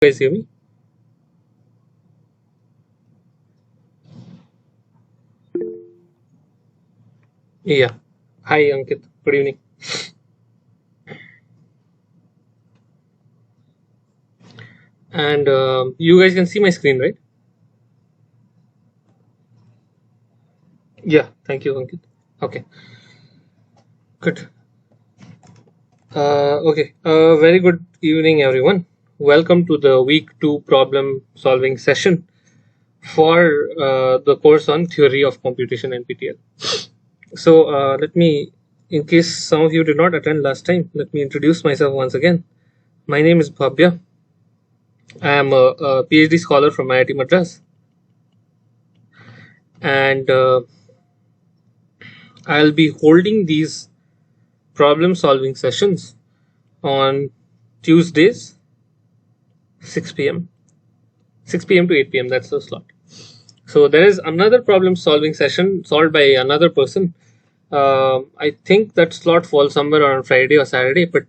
Guys hear me? Yeah. Hi, Ankit. Good evening. And you guys can see my screen, right? Yeah. Thank you, Ankit. Okay. Good. Okay. Very good evening, everyone. Welcome to the week 2 problem solving session for the course on theory of computation NPTEL. So let me, in case some of you did not attend last time, let me introduce myself once again. My name is Bhavya. I am a PhD scholar from IIT Madras, and I'll be holding these problem solving sessions on Tuesdays, 6 p.m. 6 p.m. to 8 p.m. That's the slot. So there is another problem solving session solved by another person. I think that slot falls somewhere on Friday or Saturday, but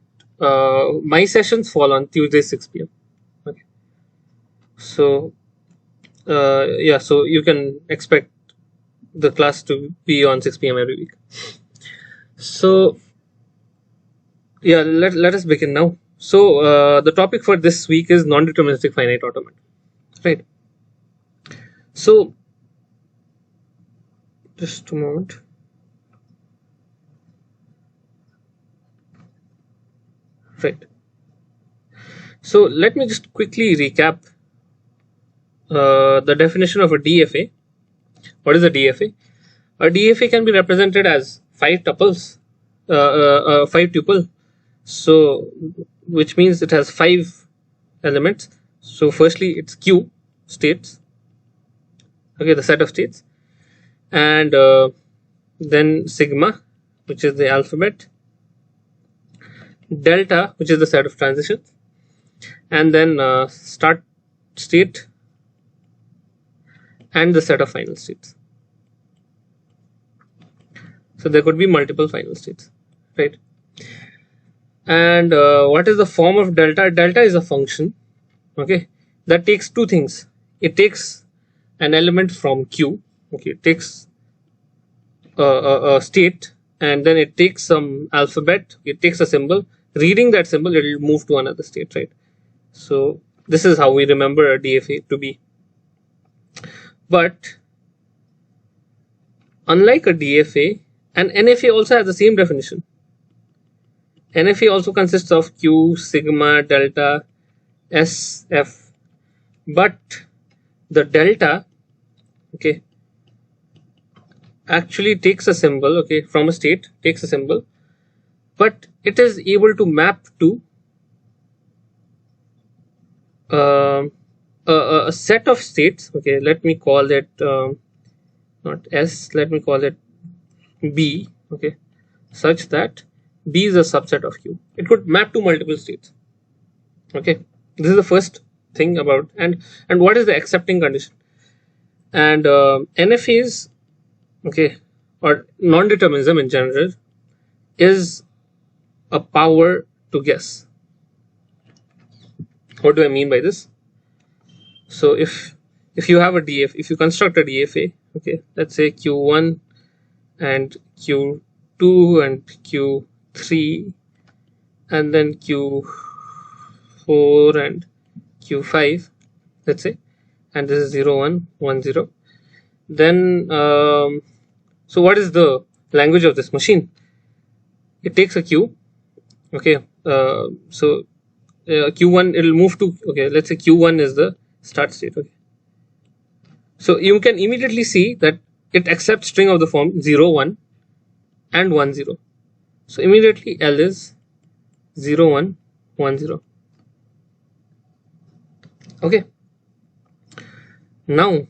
my sessions fall on Tuesday, 6 p.m. Okay. So yeah, so you can expect the class to be on 6 p.m. every week. So yeah, let us begin now. So the topic for this week is non-deterministic finite automata, right? So just a moment. Right. So let me just quickly recap the definition of a DFA. What is a DFA? A DFA can be represented as five tuples, five tuple. So which means it has five elements. So firstly, it's Q states. Okay, the set of states, and then sigma, which is the alphabet, delta, which is the set of transitions, and then start state and the set of final states. So there could be multiple final states, right? And what is the form of delta? Delta is a function, okay, that takes two things. It takes an element from Q, okay, it takes a state, and then it takes some alphabet, it takes a symbol. Reading that symbol, it will move to another state, right? So this is how we remember a DFA to be. But unlike a DFA, an NFA also has the same definition. NFA also consists of Q, sigma, delta, S, F, but the delta, okay, actually takes a symbol, okay, from a state, takes a symbol, but it is able to map to a set of states, okay, let me call it not S, let me call it B, okay, such that B is a subset of Q. It could map to multiple states. Okay, this is the first thing about and what is the accepting condition. And NFAs, okay, or non-determinism in general, is a power to guess. What do I mean by this? So if you have a DF, if you construct a DFA, okay, let's say Q1 and Q2 and Q3 and then Q4 and Q5, let's say, and this is 0 1 1 0, then so what is the language of this machine? It takes a Q, okay, so Q1, it'll move to, okay, let's say Q1 is the start state, okay. So you can immediately see that it accepts string of the form 0 1 and 1 0. So immediately L is 0 1 1 0. Okay, now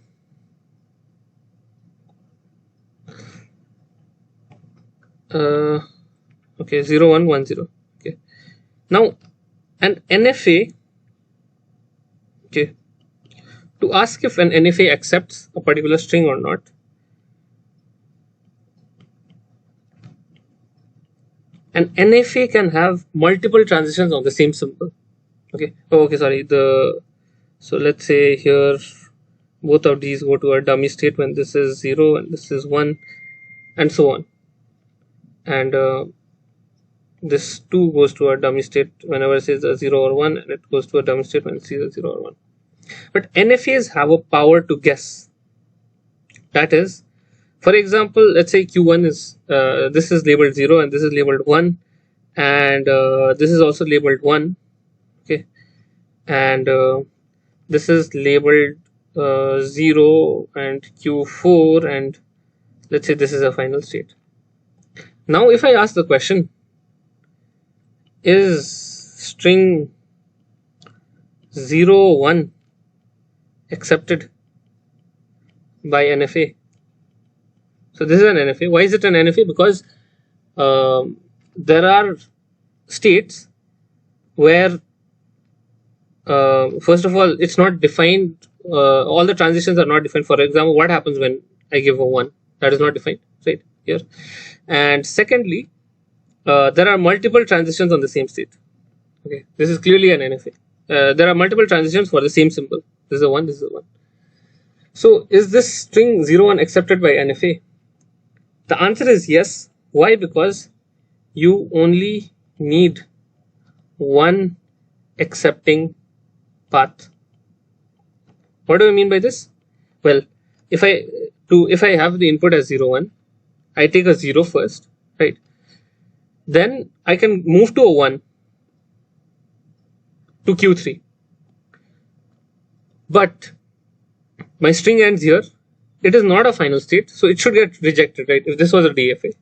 okay, 0 1 1 0. Okay, now an NFA, okay, to ask if an NFA accepts a particular string or not, an NFA can have multiple transitions on the same symbol. Okay, oh, okay, sorry, the So let's say here both of these go to a dummy state when this is 0 and this is 1, and so on. And this 2 goes to a dummy state whenever it is a 0 or 1, and it goes to a dummy state when it sees a 0 or 1. But NFAs have a power to guess. That is, for example, let's say Q1 is this is labeled 0 and this is labeled 1, and this is also labeled 1. Okay, and this is labeled 0 and Q4, and let's say this is a final state. Now if I ask the question, is string 0 1 accepted by NFA? So this is an NFA. Why is it an NFA? Because there are states where first of all it's not defined, all the transitions are not defined. For example, what happens when I give a 1? That is not defined right here. And secondly, there are multiple transitions on the same state. Okay, this is clearly an NFA. There are multiple transitions for the same symbol. This is a 1, this is a 1. So is this string 0 1 accepted by NFA? The answer is yes. Why? Because you only need one accepting path. What do I mean by this? Well, if I have the input as 0 1, I take a 0 first, right? Then I can move to a 1 to Q3. But my string ends here. It is not a final state, so it should get rejected, right? If this was a DFA.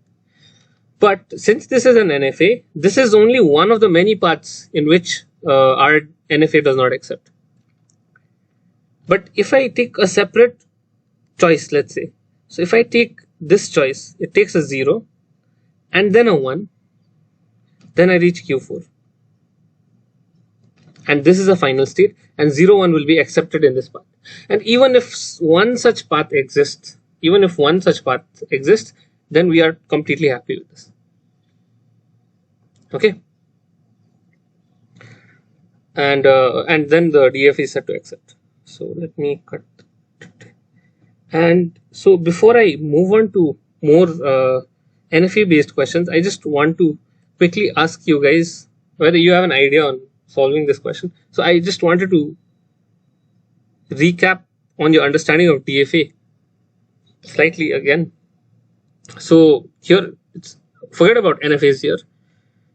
But since this is an NFA, this is only one of the many paths in which our NFA does not accept. But if I take a separate choice, let's say, so if I take this choice, it takes a 0 and then a 1, then I reach Q4. And this is a final state, and 0 1 will be accepted in this path. And even if one such path exists, then we are completely happy with this. Okay, and then the DF is set to accept. So let me cut. And so before I move on to more NFA based questions, I just want to quickly ask you guys whether you have an idea on solving this question. So I just wanted to recap on your understanding of DFA slightly again. So here, forget about NFAs here.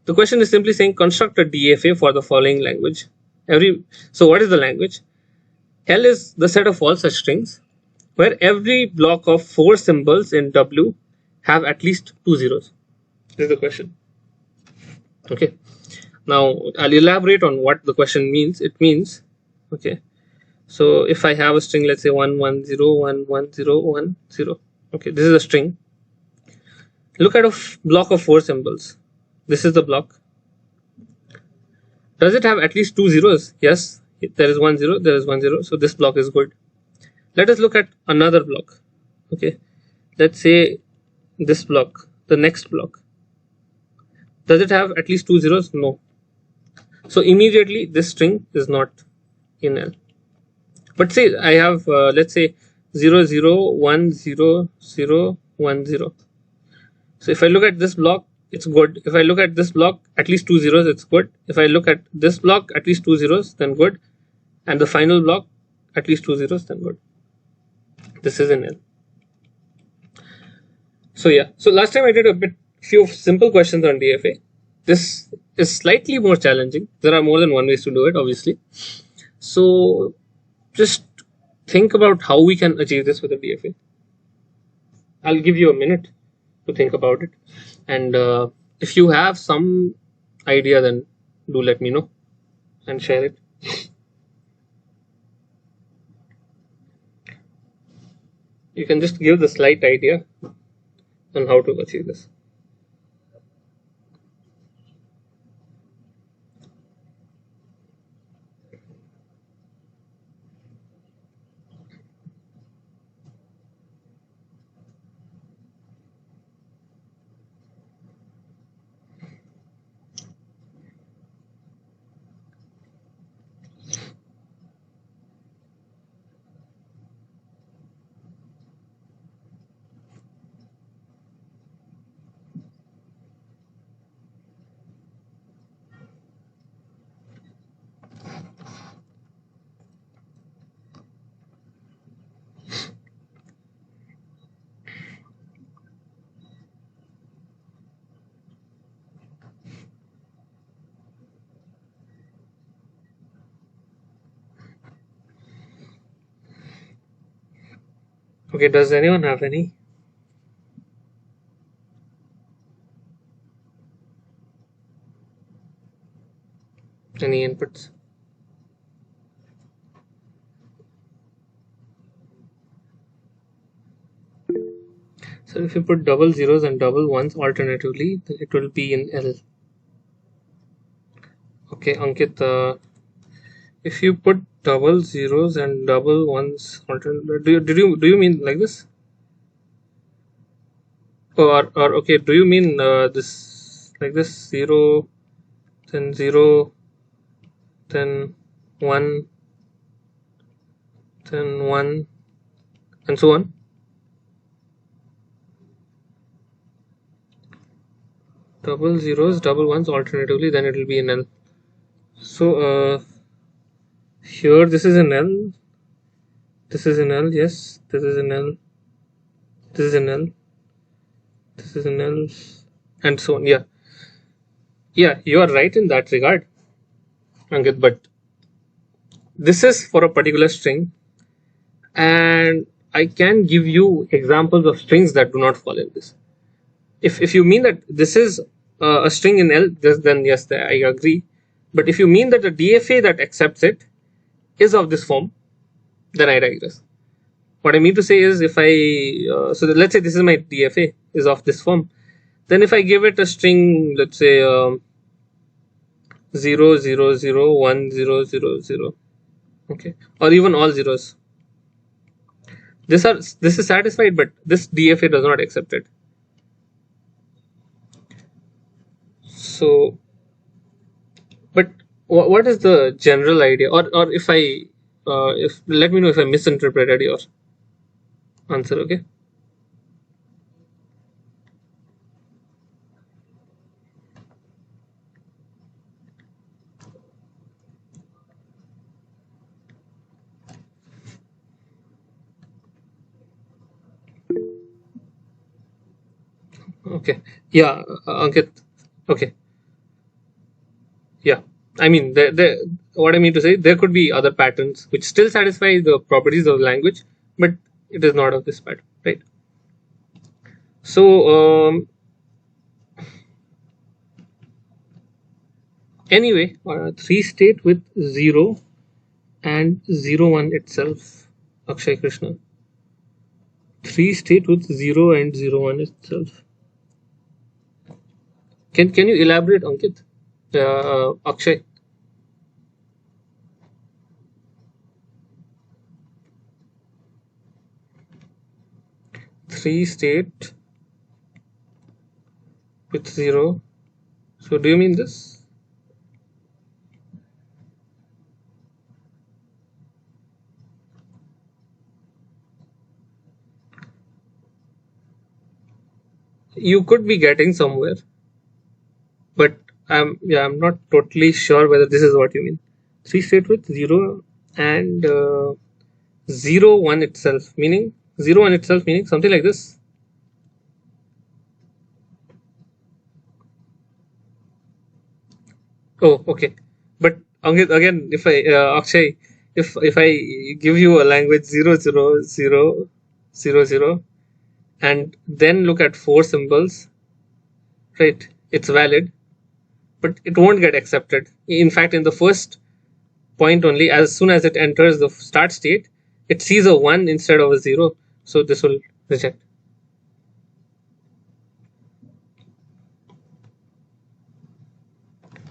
The question is simply saying construct a DFA for the following language. So what is the language? L is the set of all such strings where every block of 4 symbols in W have at least 2 zeros. This is the question. Okay. Now I'll elaborate on what the question means. It means, okay, so if I have a string, let's say 1 1 0 1 1 0 1 0. Okay, this is a string. Look at a block of 4 symbols. This is the block. Does it have at least 2 zeros? Yes. There is 1 0. There is 1 0. So this block is good. Let us look at another block. Okay. Let's say this block, the next block. Does it have at least 2 zeros? No. So immediately this string is not in L. But say I have let's say 0 0 1 0 0 1 0. So if I look at this block, it's good. If I look at this block, at least 2 zeros, it's good. If I look at this block, at least 2 zeros, then good. And the final block, at least 2 zeros, then good. This is in L. So yeah. So last time I did a few simple questions on DFA. This is slightly more challenging. There are more than one ways to do it, obviously. So just think about how we can achieve this with a DFA. I'll give you a minute to think about it. And if you have some idea, then do let me know and share it. You can just give the slight idea on how to achieve this. Okay, does anyone have any inputs? So if you put double zeros and double ones alternatively, then it will be in L. Okay, Ankit, if you put double zeros and double ones alternatively, do you mean like this? Or okay, do you mean this like this, 0, then 0, then 1, then 1, and so on? Double zeros, double ones alternatively, then it will be an L. So here this is an L, this is an L, yes, this is an L, this is an L, this is an L, and so on. Yeah, you are right in that regard, Ankit, but this is for a particular string, and I can give you examples of strings that do not fall in this. If you mean that this is a string in L, then yes, I agree. But if you mean that the DFA that accepts it is of this form, then I digress. What I mean to say is, if I let's say this is my DFA is of this form, then if I give it a string, let's say 0 0 0 1 0 0 0, okay, or even all zeros, this is satisfied, but this DFA does not accept it. So, but what is the general idea? Or if if let me know if I misinterpreted your answer. Okay. Okay. Yeah, Ankit. Okay. Yeah. I mean, what I mean to say, there could be other patterns which still satisfy the properties of the language, but it is not of this pattern, right? So, anyway, 3 state with 0 and 0 1 itself, Akshay Krishna. 3 state with 0 and 0 1 itself. Can you elaborate, Ankit? Akshay. 3 state with 0. So do you mean this? You could be getting somewhere, but I'm not totally sure whether this is what you mean. 3 state with 0 and 0 1 itself, meaning 0 1 itself, meaning something like this. Oh, okay. But again, if I Akshay, if I give you a language 0 0 0 0 0 and then look at 4 symbols, right? It's valid, but it won't get accepted. In fact, in the first point only, as soon as it enters the start state, it sees a 1 instead of a 0, so this will reject.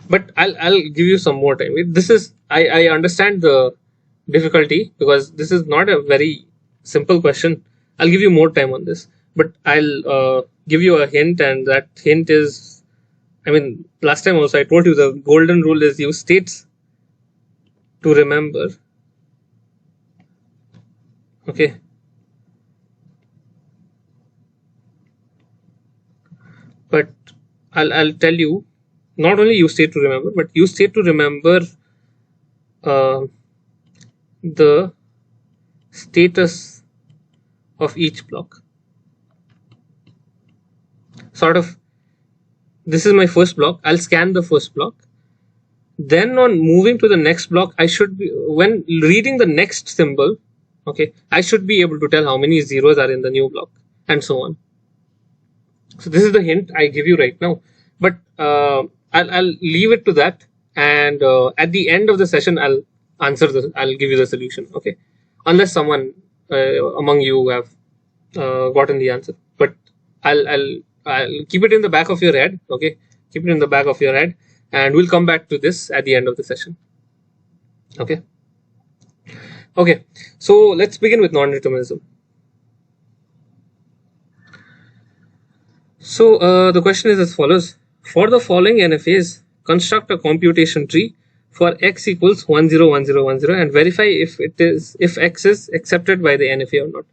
But I'll give you some more time. This is I understand the difficulty because this is not a very simple question. I'll give you more time on this, but I'll give you a hint, and that hint is, I mean, last time also I told you the golden rule is use states to remember. Okay. But I'll tell you, not only use state to remember, but use state to remember uh, the status of each block. Sort of, this is my first block. I'll scan the first block. Then on moving to the next block, I should be, when reading the next symbol, Okay, I should be able to tell how many zeros are in the new block, and so on. So this is the hint I give you right now, but I'll leave it to that, and at the end of the session I'll give you the solution. Okay, unless someone among you have gotten the answer, but I'll keep it in the back of your head. Okay, keep it in the back of your head, and we'll come back to this at the end of the session. Okay. Okay, so let's begin with non-determinism. So the question is as follows: for the following NFAs, construct a computation tree for x equals 101010 and verify if x is accepted by the NFA or not.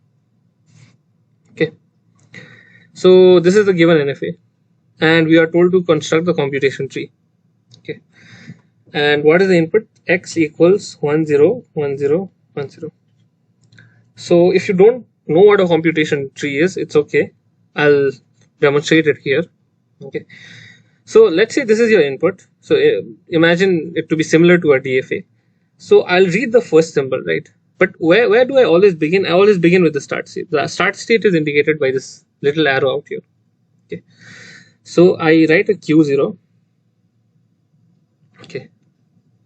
Okay, so this is the given NFA, and we are told to construct the computation tree. Okay, and what is the input? X equals 101010. So if you don't know what a computation tree is, it's okay. I'll demonstrate it here. Okay, so let's say this is your input. So imagine it to be similar to a DFA. So I'll read the first symbol, right? But where do I always begin? I always begin with the start state. The start state is indicated by this little arrow out here. Okay, so I write a Q0. Okay,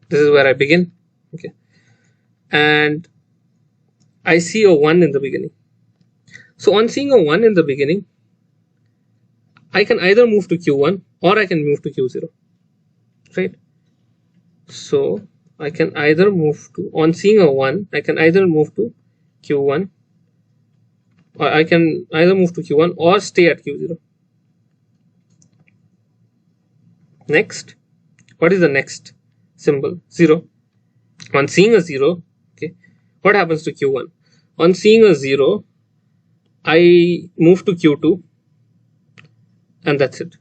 this is where I begin. Okay, and I see a 1 in the beginning. So on seeing a 1 in the beginning, I can either move to Q1 or I can move to Q0, right? So I can either move to, on seeing a 1, I can either move to Q1, or I can either move to Q1 or stay at Q0. Next, what is the next symbol? 0. On seeing a 0, okay, what happens to Q1? On seeing a 0, I move to Q2, and that's it,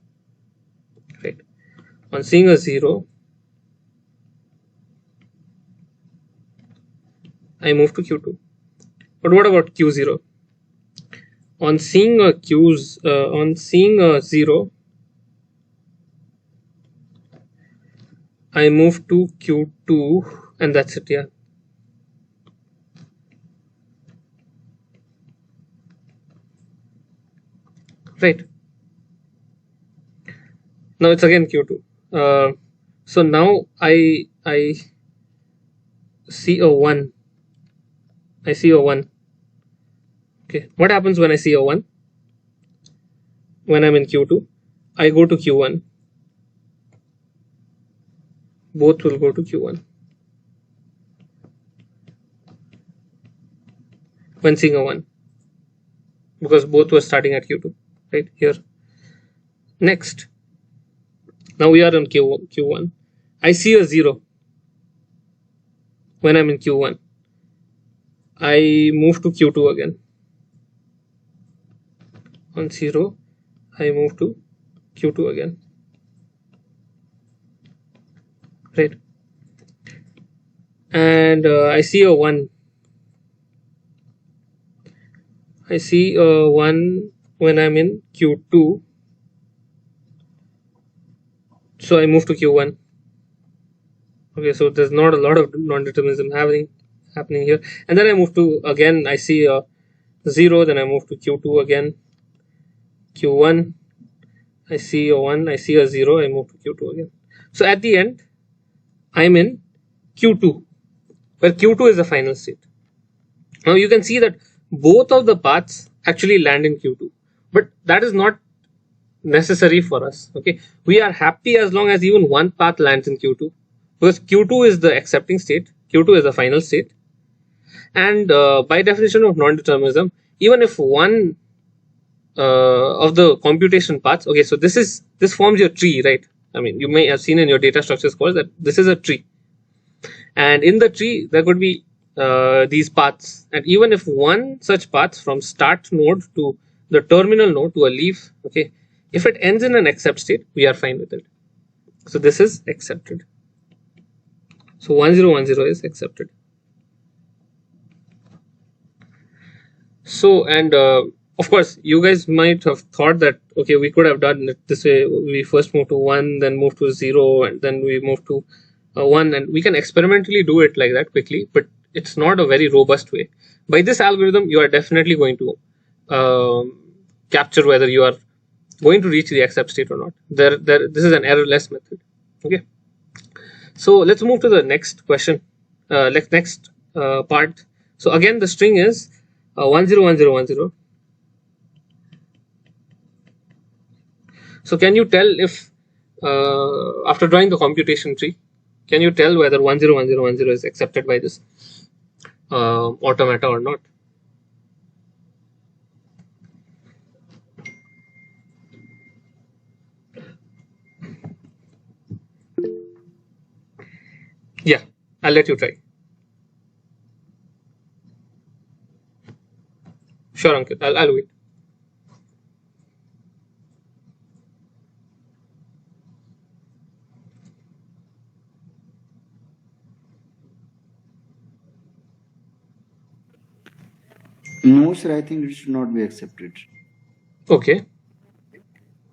right? On seeing a 0, I move to Q2. But what about Q0? On seeing a 0, I move to Q2, and that's it. Yeah. Right. Now it's again Q2. So now I see a 1. I see a 1. Okay. What happens when I see a 1? When I'm in Q2, I go to Q1. Both will go to Q1. When seeing a 1. Because both were starting at Q2. Right here. Next. Now we are on Q1. I see a 0. When I'm in Q1, I move to Q2 again. On 0, I move to Q2 again. Right. And I see a 1. I see a 1 when I'm in Q2. So I move to Q1. Okay, so there's not a lot of non-determinism happening here. And then I move to, again, I see a 0, then I move to Q2 again. Q1, I see a 1, I see a 0, I move to Q2 again. So at the end, I'm in Q2, where Q2 is the final state. Now you can see that both of the paths actually land in Q2, but that is not necessary for us. Okay, we are happy as long as even one path lands in Q2, because Q2 is the accepting state, Q2 is the final state, and by definition of non-determinism, even if one of the computation paths, okay, so this forms your tree, right? I mean, you may have seen in your data structures course that this is a tree, and in the tree there could be these paths, and even if one such path from start node to the terminal node to a leaf, okay, if it ends in an accept state, we are fine with it. So this is accepted. So 1010 is accepted. So, and of course, you guys might have thought that, okay, we could have done it this way. We first move to 1, then move to 0, and then we move to 1, and we can experimentally do it like that quickly. But it's not a very robust way. By this algorithm, you are definitely going to capture whether you are going to reach the accept state or not. This is an errorless method. Okay. So let's move to the next question. Next part. So again, the string is 101010. So can you tell if after drawing the computation tree, can you tell whether 101010 is accepted by this automata or not? Yeah, I'll let you try. Sure, Ankit, I'll wait. No, sir, I think it should not be accepted. Okay.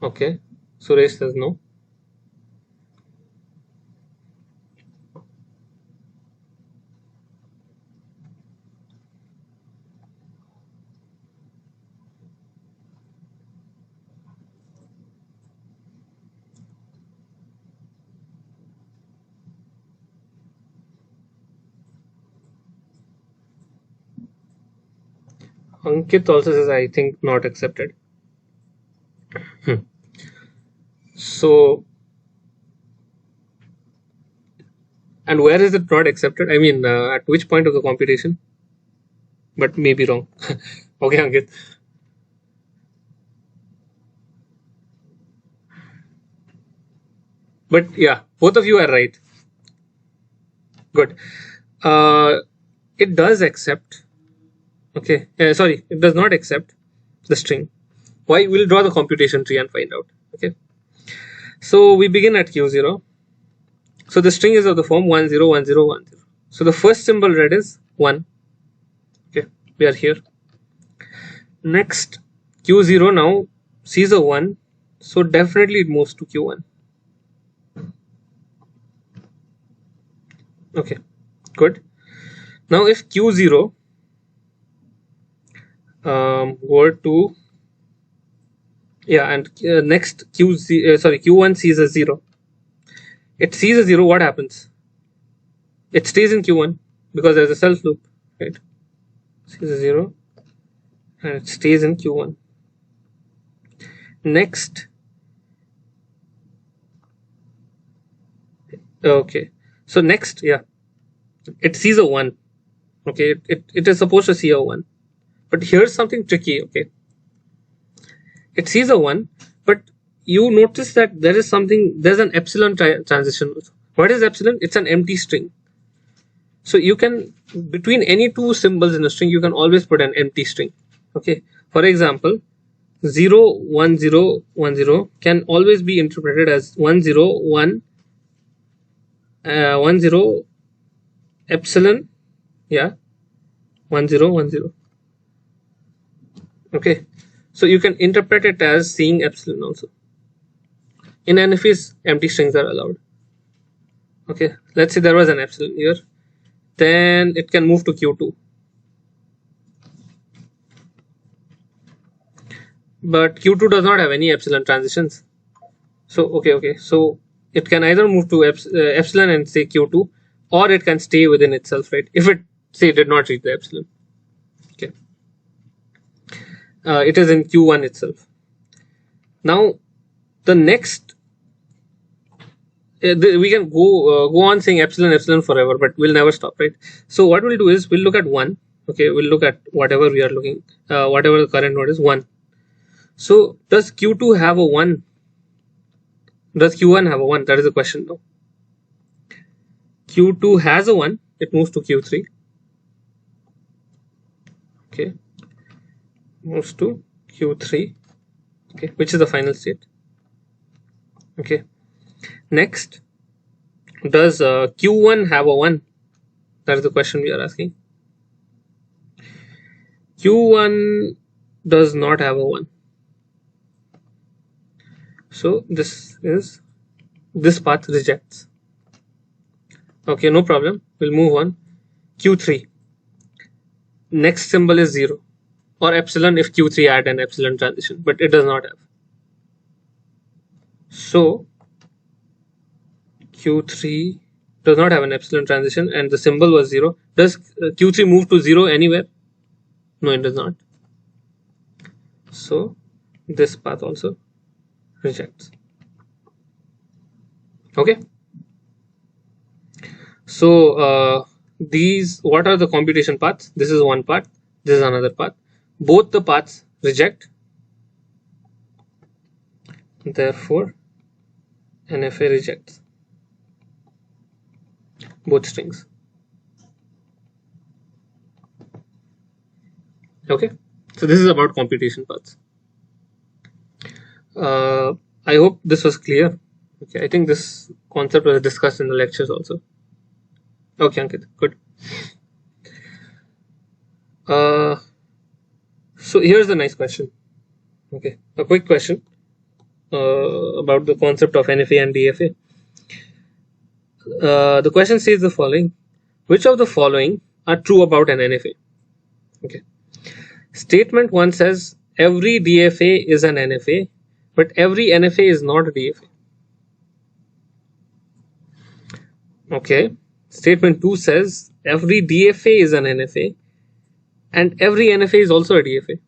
Okay. Suresh says no. Ankit also says I think not accepted. So, and where is it not accepted? I mean, at which point of the computation? But maybe wrong. Okay, Ankit. But yeah, both of you are right. Good. Uh, it does accept. Okay. Sorry, it does not accept the string. Why? We'll draw the computation tree and find out. Okay. So we begin at q0. So the string is of the form 101010. So the first symbol read is 1. Okay, we are here. Next, q0 now sees a 1, so definitely it moves to q1. Okay, good. Now if q0 were to, yeah, and next q1 sees a 0. It sees a 0, what happens? It stays in q1 because there's a self loop, right? Sees a 0 and it stays in q1. Next, okay, so next, yeah, it sees a 1. Okay, it is supposed to see a 1, but here's something tricky. Okay, it sees a 1, but you notice that there's an epsilon transition. What is epsilon? It's an empty string. So you can, between any two symbols in a string, you can always put an empty string. Okay, for example, 0 1 0 1 0 can always be interpreted as 1 0 1 1 0 epsilon, yeah, 1 0 1 0. Okay, so you can interpret it as seeing epsilon also. In NFAs, empty strings are allowed. Okay, let's say there was an epsilon here, then it can move to q2. But q2 does not have any epsilon transitions. So okay, so it can either move to epsilon and say q2, or it can stay within itself, right? If it say did not reach the epsilon. Okay, it is in q1 itself. Now the next we can go on saying epsilon forever, but we'll never stop, right? So what we'll do is we'll look at 1. Okay, we'll look at whatever we are looking, whatever the current node is, 1. So does q2 have a 1? Does q1 have a 1? That is the question now. q2 has a 1, it moves to q3. Okay, moves to q3. Okay, which is the final state. Okay, next, does q1 have a 1? That is the question we are asking. q1 does not have a 1. So this path rejects. Okay, no problem. We'll move on. q3. next symbol is 0, or epsilon if Q3 had an epsilon transition, but it does not have. So Q3 does not have an epsilon transition and the symbol was 0. Does Q3 move to 0 anywhere? No, it does not. So this path also rejects. Okay. So these, what are the computation paths? This is one path, this is another path. Both the paths reject. Therefore, NFA rejects both strings. Okay. So this is about computation paths. I hope this was clear. Okay, I think this concept was discussed in the lectures also. Okay, Ankit, good. So here's the nice question. Okay, a quick question about the concept of NFA and DFA. The question says the following: which of the following are true about an NFA? Okay. Statement 1 says every DFA is an NFA, but every NFA is not a DFA. Okay. Statement 2 says every DFA is an NFA, and every NFA is also a DFA.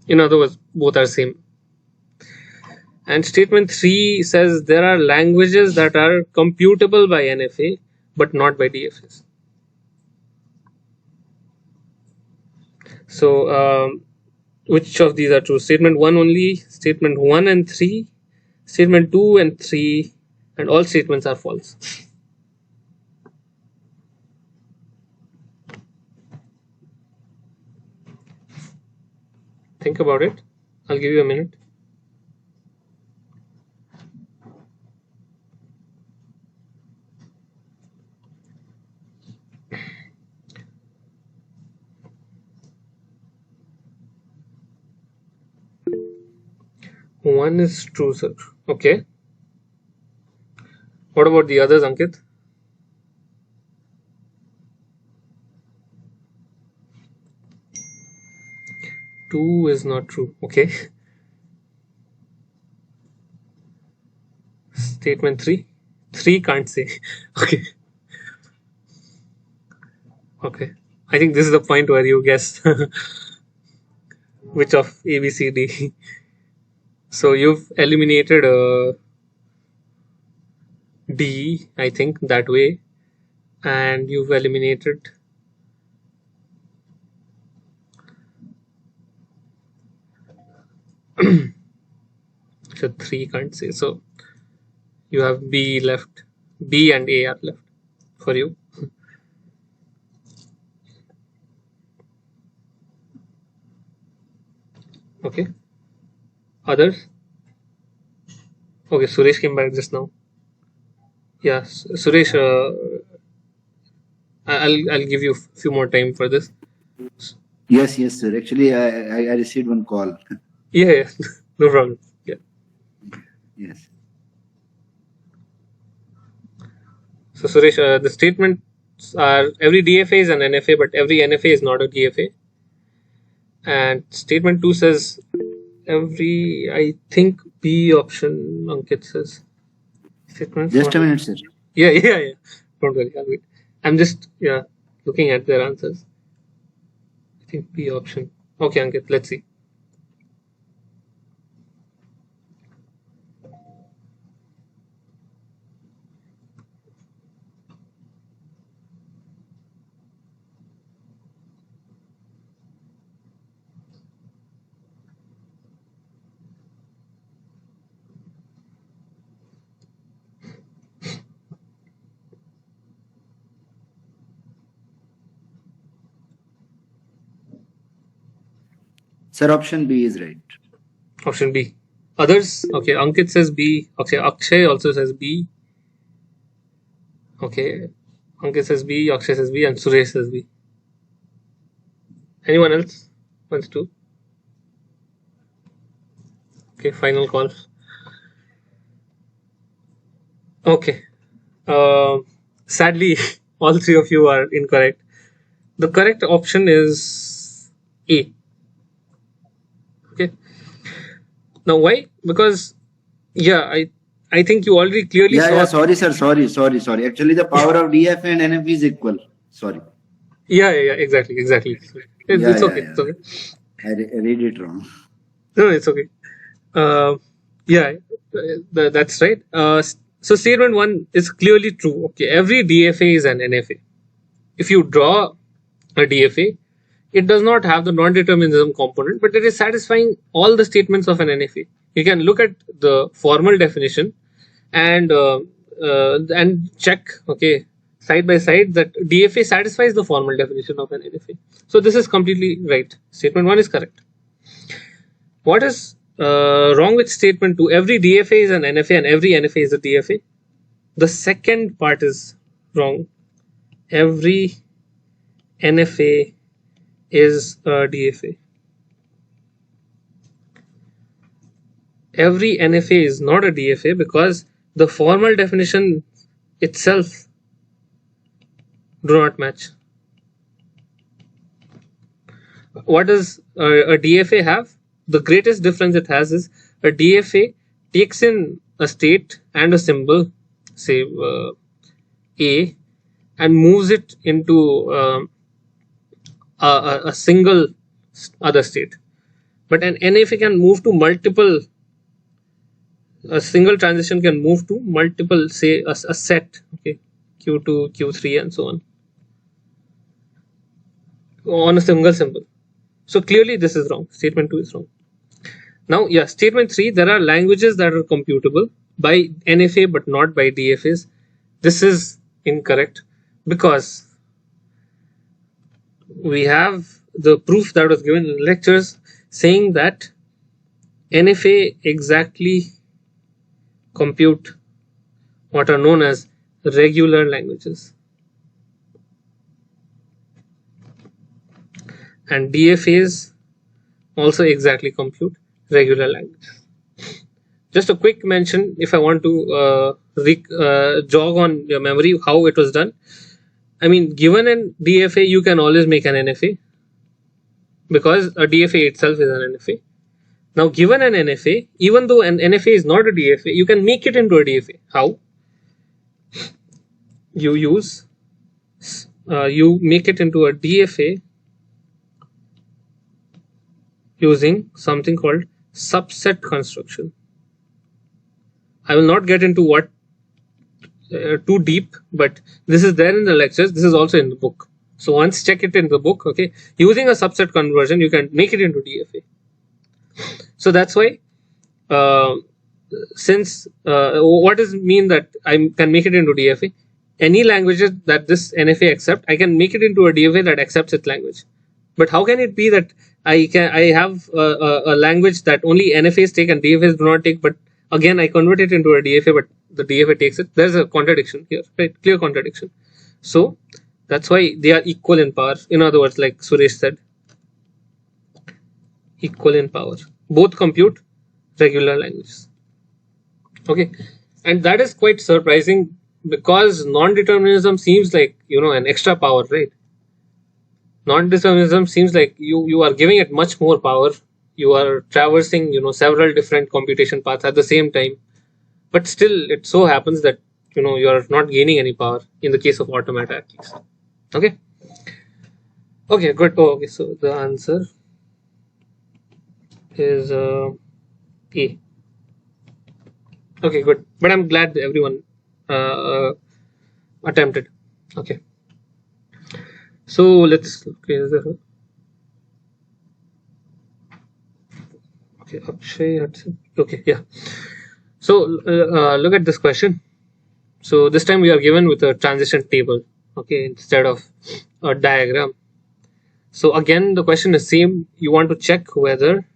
In other words, both are same. And statement 3 says there are languages that are computable by NFA but not by DFAs. So which of these are true? Statement 1 only, statement 1 and 3, statement 2 and 3, and all statements are false. Think about it. I'll give you a minute. One is true, sir. Okay. What about the others, Ankit? 2 is not true. Okay. Statement 3. 3 can't say. Okay. Okay. I think this is the point where you guess which of A, B, C, D. So you've eliminated D, I think, that way, and you've eliminated so 3 can't say. So you have B left. B and A are left for you. Okay. Others? Okay, Suresh came back just now. Yes, Suresh, I'll give you a few more time for this. Yes, sir. Actually, I received one call. Yeah, no problem. Yeah. Yes. So Suresh, the statements are every DFA is an NFA, but every NFA is not a DFA. And statement 2 says every, I think B option, Ankit says. Statement Just a minute, sir. Yeah. Don't worry, I'll wait. I'm just looking at their answers. I think B option. Okay, Ankit, let's see. Sir, option B is right. Option B. Others? Okay, Ankit says B. Okay, Akshay also says B. Okay, Ankit says B, Akshay says B, and Suresh says B. Anyone else wants to? Okay, final call. Okay. Sadly, all three of you are incorrect. The correct option is A. Okay. Now why? Because I think you already clearly saw. Sorry, sir. Sorry. Actually, the power of DFA and NFA is equal. Sorry. Exactly. It's okay. It's okay. I read it wrong. No, it's okay. Uh, yeah, that's right. So statement one is clearly true. Okay, every DFA is an NFA. If you draw a DFA, it does not have the non-determinism component, but it is satisfying all the statements of an NFA. You can look at the formal definition and check, okay, side by side, that DFA satisfies the formal definition of an NFA. So this is completely right. Statement one is correct. What is wrong with statement 2? Every DFA is an NFA and every NFA is a DFA. The second part is wrong. Every NFA is a DFA. Every NFA is not a DFA because the formal definition itself do not match. What does a DFA have? The greatest difference it has is a DFA takes in a state and a symbol, say A, and moves it into a single other state. But an NFA can move to multiple. A single transition can move to multiple, say a set, okay, Q2, Q3, and so on a single symbol. So clearly this is wrong. Statement 2 is wrong. Now, statement 3, there are languages that are computable by NFA but not by DFAs. This is incorrect because we have the proof that was given in lectures saying that NFA exactly compute what are known as regular languages, and DFAs also exactly compute regular languages. Just a quick mention, if I want to jog on your memory how it was done. I mean, given an DFA, you can always make an NFA because a DFA itself is an NFA. Now, given an NFA, even though an NFA is not a DFA, you can make it into a DFA. How? You make it into a DFA using something called subset construction. I will not get into what too deep, but this is there in the lectures. This is also in the book. So once check it in the book, okay, using a subset conversion, you can make it into DFA. So that's why, what does mean that I can make it into DFA? Any languages that this NFA accept, I can make it into a DFA that accepts its language. But how can it be that I have a language that only NFAs take and DFAs do not take, but again I convert it into a DFA, but the DFA takes it? There's a contradiction here, right? Clear contradiction. So that's why they are equal in power. In other words, like Suresh said, equal in power. Both compute regular languages. Okay, and that is quite surprising because non-determinism seems like, an extra power, right? Non-determinism seems like you are giving it much more power. You are traversing, several different computation paths at the same time, but still it so happens that you are not gaining any power in the case of automata, at least. Okay, good. Okay, so the answer is A. Okay, good. But I'm glad everyone attempted. Okay. So let's. Okay, Akshay. Okay, yeah. So look at this question. So this time we are given with a transition table, okay, instead of a diagram. So again, the question is same. You want to check whether.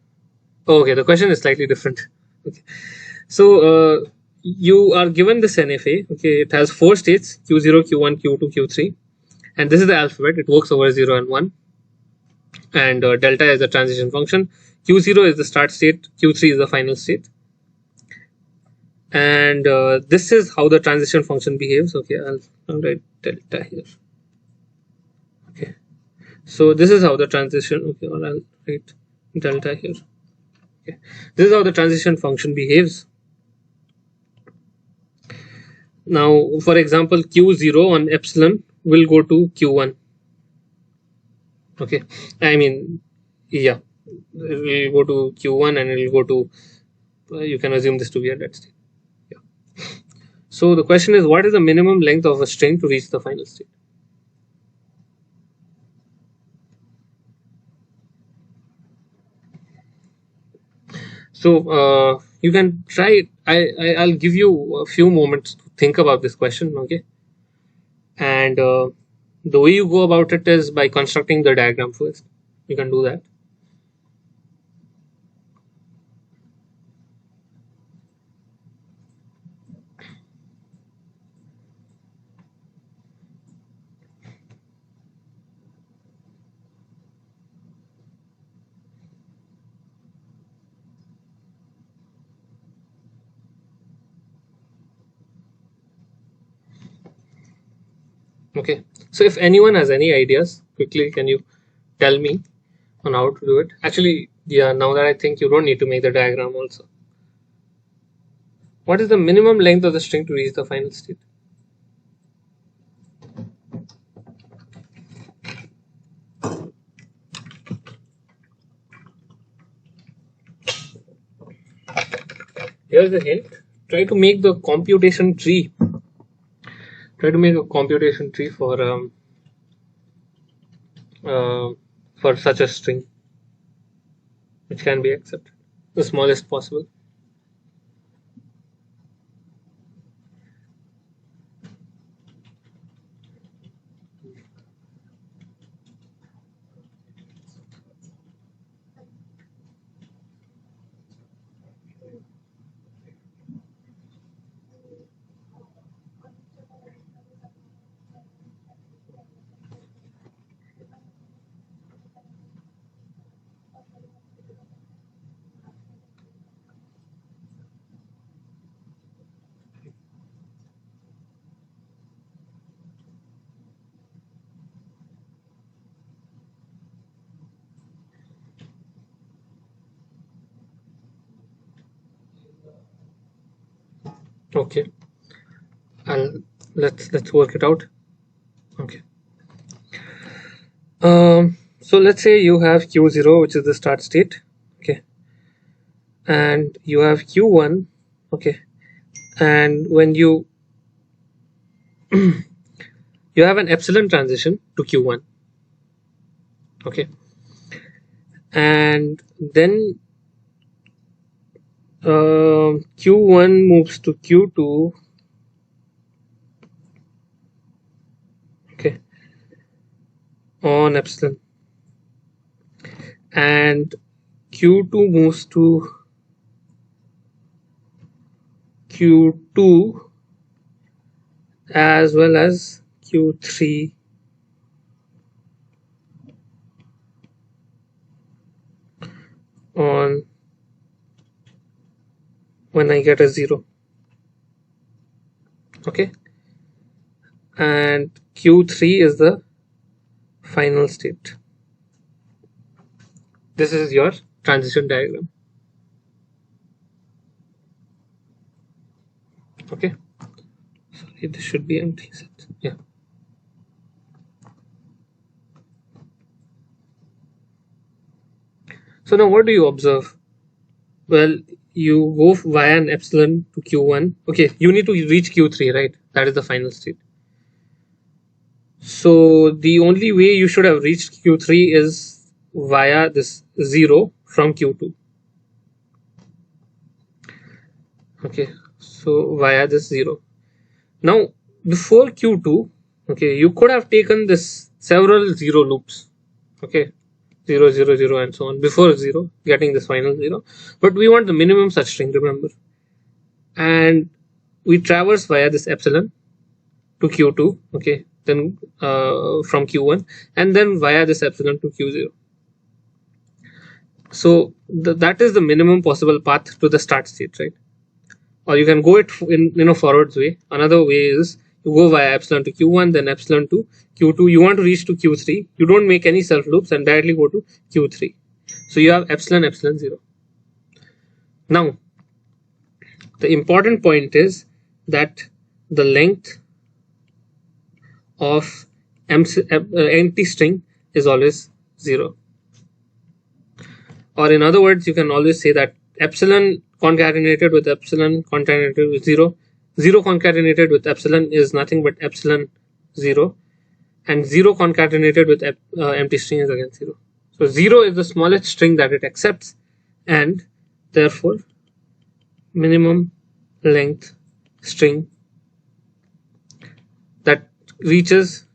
Okay, the question is slightly different. Okay. So you are given this NFA. Okay, it has 4 states: Q0, Q1, Q2, Q3, and this is the alphabet. It works over 0 and 1, and delta is the transition function. Q0 is the start state. Q3 is the final state. And this is how the transition function behaves. Okay, I'll write delta here. Okay, So this is how the transition, okay, or I'll write delta here. Okay, this is how the transition function behaves. Now, for example, q0 on epsilon will go to q1. Okay, I mean, yeah, it will go to q1 and it will go to, you can assume this to be a dead state. Yeah. So the question is, what is the minimum length of a string to reach the final state? So you can try. I'll give you a few moments to think about this question. Okay, and the way you go about it is by constructing the diagram first. You can do that. Okay. So if anyone has any ideas, quickly can you tell me on how to do it? Actually, yeah. Now that I think, you don't need to make the diagram also. What is the minimum length of the string to reach the final state? Here's the hint. Try to make the computation tree. Try to make a computation tree uh, for such a string, which can be accepted, the smallest possible. Okay, and let's work it out. Okay. So let's say you have q0, which is the start state. Okay, and you have q1. Okay, and when you you have an epsilon transition to q1. Okay, and then q1 moves to q2. Okay, on epsilon, and q2 moves to q2 as well as q3 on when I get a 0. Okay, and q3 is the final state. This is your transition diagram. Okay, sorry, this should be empty set. Yeah. So now what do you observe? Well, you go via an epsilon to q1. Okay, you need to reach q3, right? That is the final state. So the only way you should have reached q3 is via this 0 from q2. Okay, so via this 0. Now before q2, okay, you could have taken this several 0 loops. Okay, 0 0 0 and so on before 0, getting this final 0, but we want the minimum such string, remember, and we traverse via this epsilon to q2. Okay, then from q1, and then via this epsilon to q0. So that is the minimum possible path to the start state, right? Or you can go it in a forwards way. Another way is You go via epsilon to q1, then epsilon to q2. You want to reach to q3. You don't make any self loops and directly go to q3. So you have epsilon, epsilon 0. Now, the important point is that the length of empty string is always 0. Or in other words, you can always say that epsilon concatenated with epsilon concatenated with 0, 0 concatenated with epsilon is nothing but epsilon 0, and 0 concatenated with empty string is again 0. So 0 is the smallest string that it accepts, and therefore minimum length string that reaches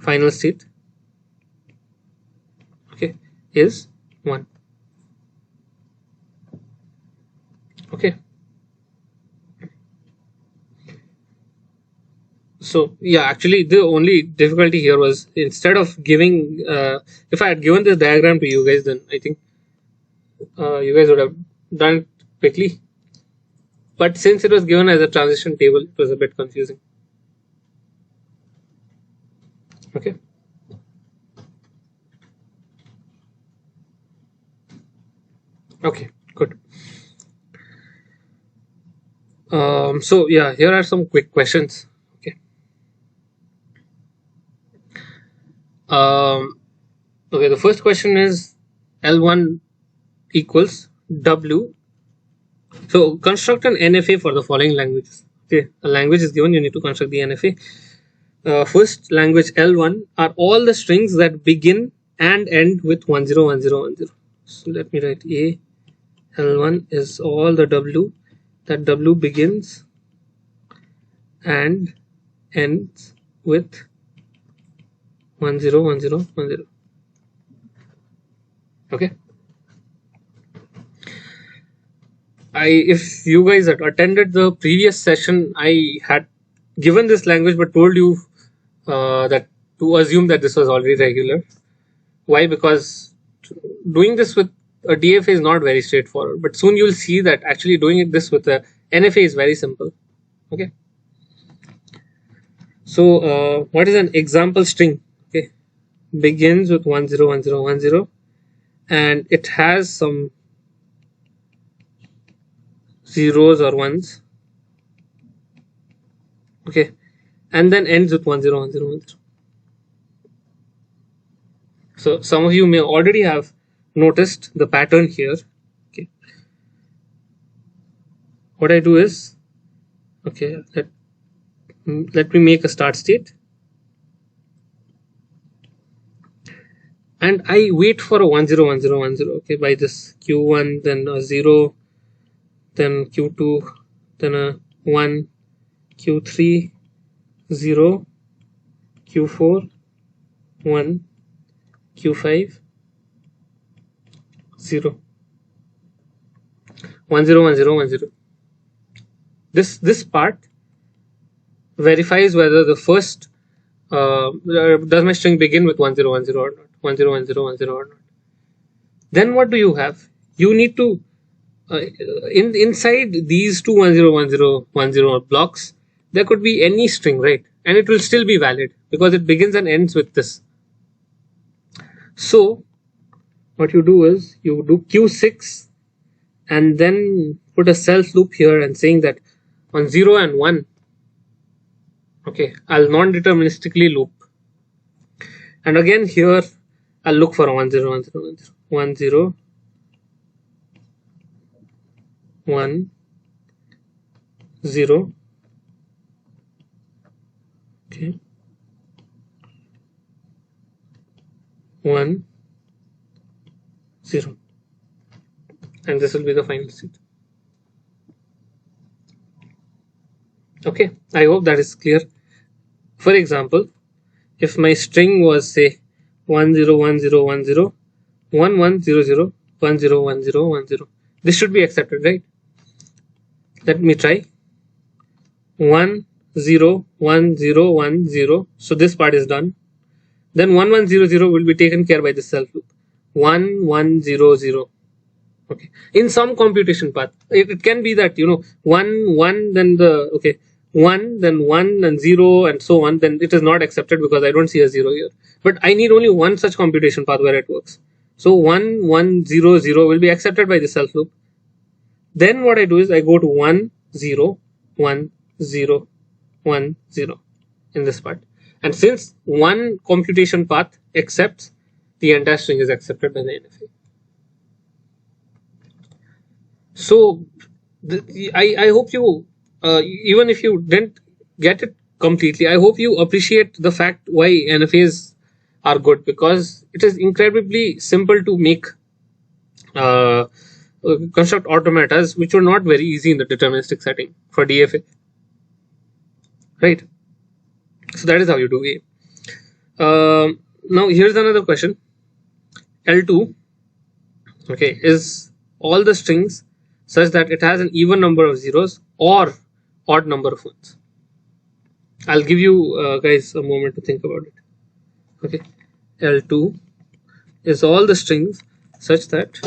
final state, okay, is 1. Okay. So yeah, actually the only difficulty here was, instead of giving, if I had given this diagram to you guys, then I think you guys would have done it quickly. But since it was given as a transition table, it was a bit confusing. Okay. Okay, good. So yeah, here are some quick questions. Okay. Okay, the first question is L1 equals W. So construct an NFA for the following languages. Okay, a language is given, you need to construct the NFA. First language L1 are all the strings that begin and end with 101010. So let me write A. L1 is all the W that W begins and ends with 101010. Okay. If you guys had attended the previous session, I had given this language but told you that to assume that this was already regular. Why? Because doing this with a DFA is not very straightforward, but soon you'll see that actually doing this with a NFA is very simple. Okay. So what is an example string? Okay, begins with 101010 and it has some zeros or ones. Okay, and then ends with 101010. So some of you may already have noticed the pattern here. Okay, what I do is, okay, let me make a start state and I wait for a 101010. Okay, by this q1, then a 0, then q2, then a 1, q3, 0, q4, 1, q5, 0, 101010. This part verifies whether the first does my string begin with 1010 or not, 101010 or not. Then what do you have? You need to inside these two 101010 blocks, there could be any string, right? And it will still be valid because it begins and ends with this. So what you do is you do q6 and then put a self loop here and saying that on 0 and 1, okay, I'll non-deterministically loop, and again here I'll look for a 101010, 10 1 0, okay, 1 0, and this will be the final state. Okay, I hope that is clear. For example, if my string was say 101010 1100 101010, this should be accepted, right? Let me try 101010. So this part is done. Then 1100 will be taken care by the self loop. 1100. Okay. In some computation path, it can be that 1 1, then the okay 1, then 1 and 0 and so on, then it is not accepted because I don't see a 0 here. But I need only one such computation path where it works. So 1, 1, 0, 0 will be accepted by the self loop. Then what I do is I go to 1, 0, 1, 0, 1, 0 in this part. And since one computation path accepts, the entire string is accepted by the NFA. So I hope you, even if you didn't get it completely, I hope you appreciate the fact why NFAs are good, because it is incredibly simple to make uh, construct automatas, which were not very easy in the deterministic setting for DFA, right? So that is how you do it. Now here's another question. L2, okay, is all the strings such that it has an even number of zeros or odd number of ones. I'll give you guys a moment to think about it. Okay, L2 is all the strings such that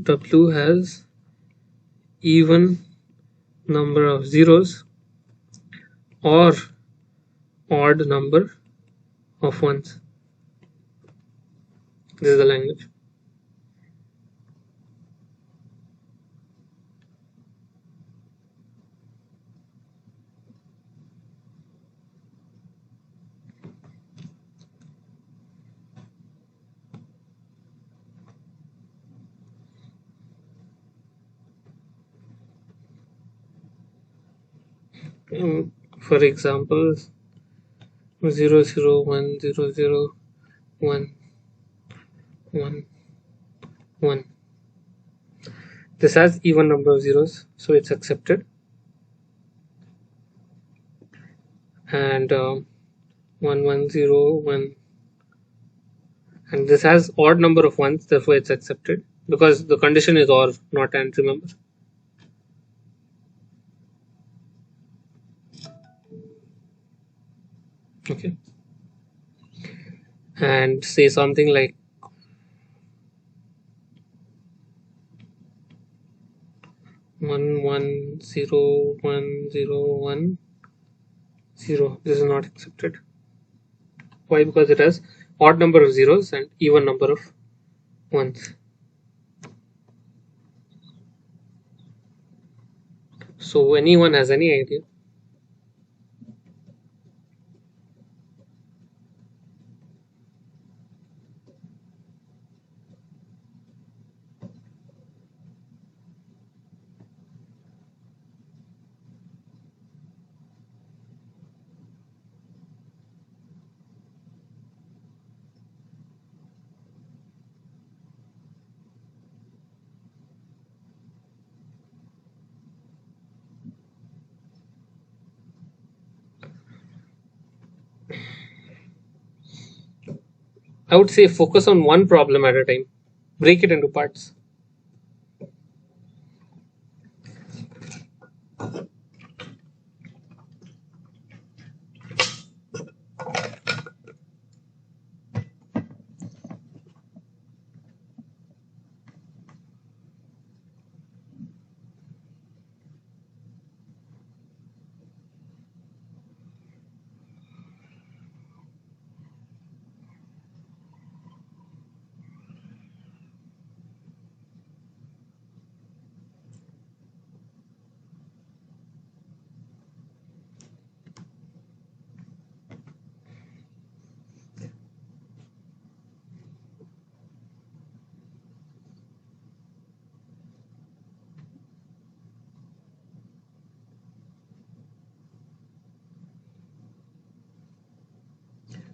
W has even number of zeros or odd number of ones. This is the language. For example, 0, 0, 1, 0, 0, 1, 1, 1. This has even number of zeros, so it's accepted. And 1, 1, 0, 1. And this has odd number of ones, therefore it's accepted, because the condition is or, not and, remember. Okay. And say something like 1, 1, 0, 1, 0, 1, 0. This is not accepted. Why? Because it has odd number of zeros and even number of ones. So anyone has any idea? I would say focus on one problem at a time. Break it into parts.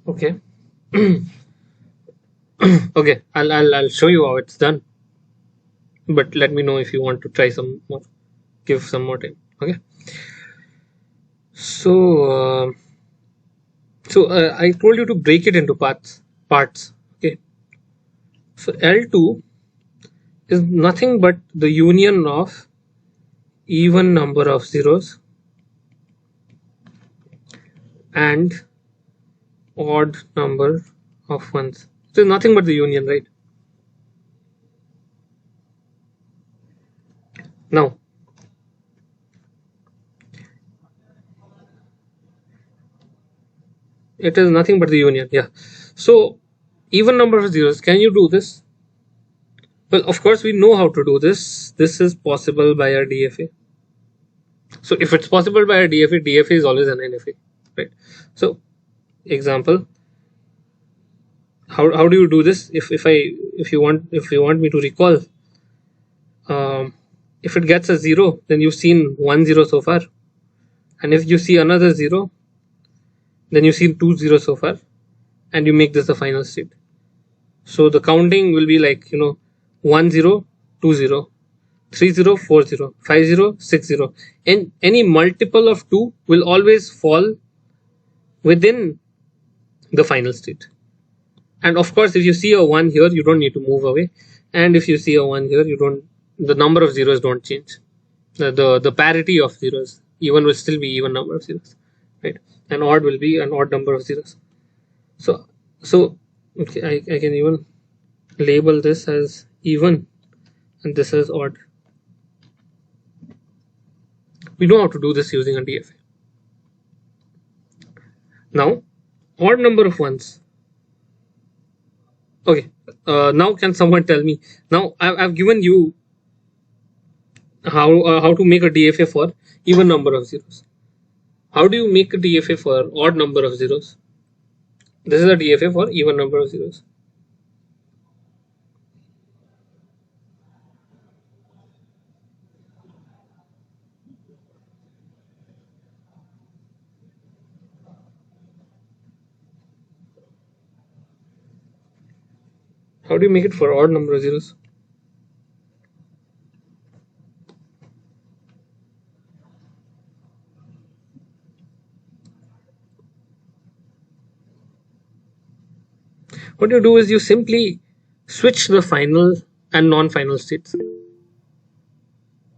Okay. Okay, I'll show you how it's done. But let me know if you want to try some more. Give some more time. Okay. So I told you to break it into parts. Okay. So L2 is nothing but the union of even number of zeros and odd number of ones. It is nothing but the union, right? Now It is nothing but the union. Yeah. So even number of zeros, can you do this? Well, of course we know how to do this. This is possible by a DFA. So if it's possible by a DFA, DFA is always an NFA, right? So example, how do you do this? If you want me to recall, if it gets a 0, then you've seen 1 0 so far, and if you see another 0, then you've seen 2 0 so far, and you make this the final state. So the counting will be like 1 0 2 0 3 0 4 0 5 0 6 0, and any multiple of 2 will always fall within the final state. And of course, if you see a 1 here, you don't need to move away, and if you see a 1 here, you don't the number of zeros don't change. The parity of zeros, even will still be even number of zeros, right? And odd will be an odd number of zeros. So okay, I can even label this as even and this as odd. We know how to do this using a DFA. Now, odd number of ones. Okay, now can someone tell me? Now I've given you how to make a DFA for even number of zeros. How do you make a DFA for odd number of zeros? This is a DFA for even number of zeros. How do you make it for odd number of zeros? What you do is you simply switch the final and non-final states.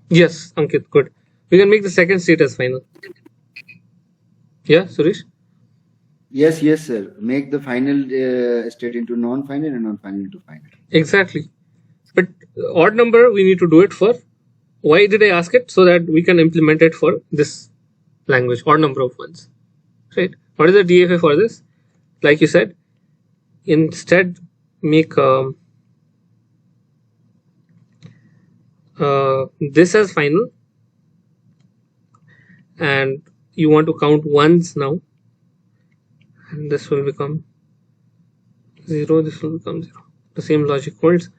Yes, Ankit, good. We can make the second state as final. Yeah, Suresh? Yes, yes, sir. Make the final state into non-final and non-final into final. Exactly. But odd number, we need to do it for. Why did I ask it? So that we can implement it for this language, odd number of ones. Right? What is the DFA for this? Like you said, instead make this as final, and you want to count ones now, and this will become 0, this will become 0. The same logic holds.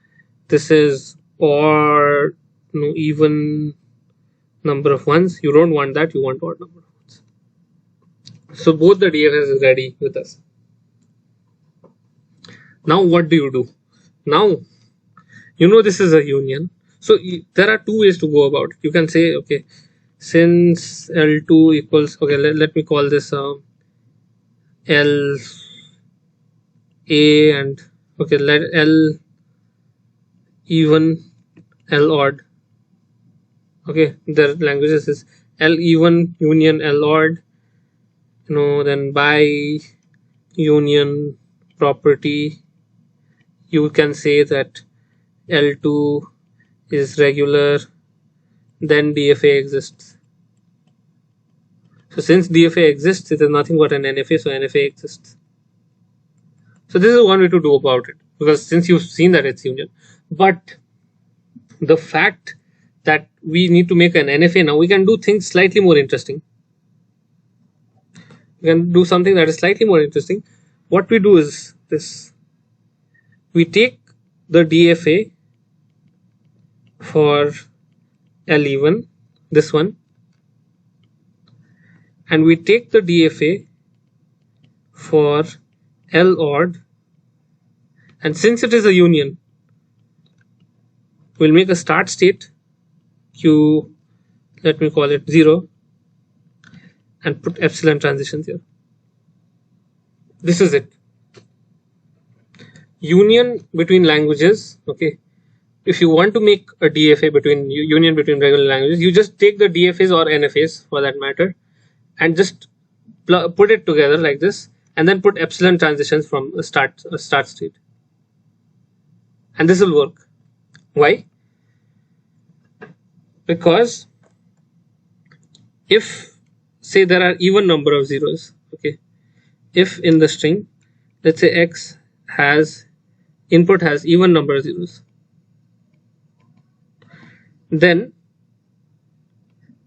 This is or even number of ones. You don't want that, you want odd number of ones. So both the DFS is ready with us. Now what do you do? Now this is a union. So there are two ways to go about it. You can say, okay, since L2 equals, okay, let me call this L A, and okay, let L even L odd. Okay, their languages is L even union L odd, then by union property you can say that L2 is regular, then DFA exists. So since DFA exists, it is nothing but an NFA, so NFA exists. So this is one way to do about it, because since you've seen that it's union. But the fact that we need to make an NFA now, we can do things slightly more interesting. We can do something that is slightly more interesting. What we do is this. We take the DFA for L even, this one, and we take the DFA for L odd, and since it is a union, we'll make a start state Q, let me call it 0, and put epsilon transitions here. This is it. Union between languages. Okay, if you want to make a DFA between union between regular languages, you just take the DFAs or NFAs for that matter and just put it together like this, and then put epsilon transitions from a start state, and this will work. Why? Because if say there are even number of zeros, okay, if in the string, let's say x has input has even number of zeros, then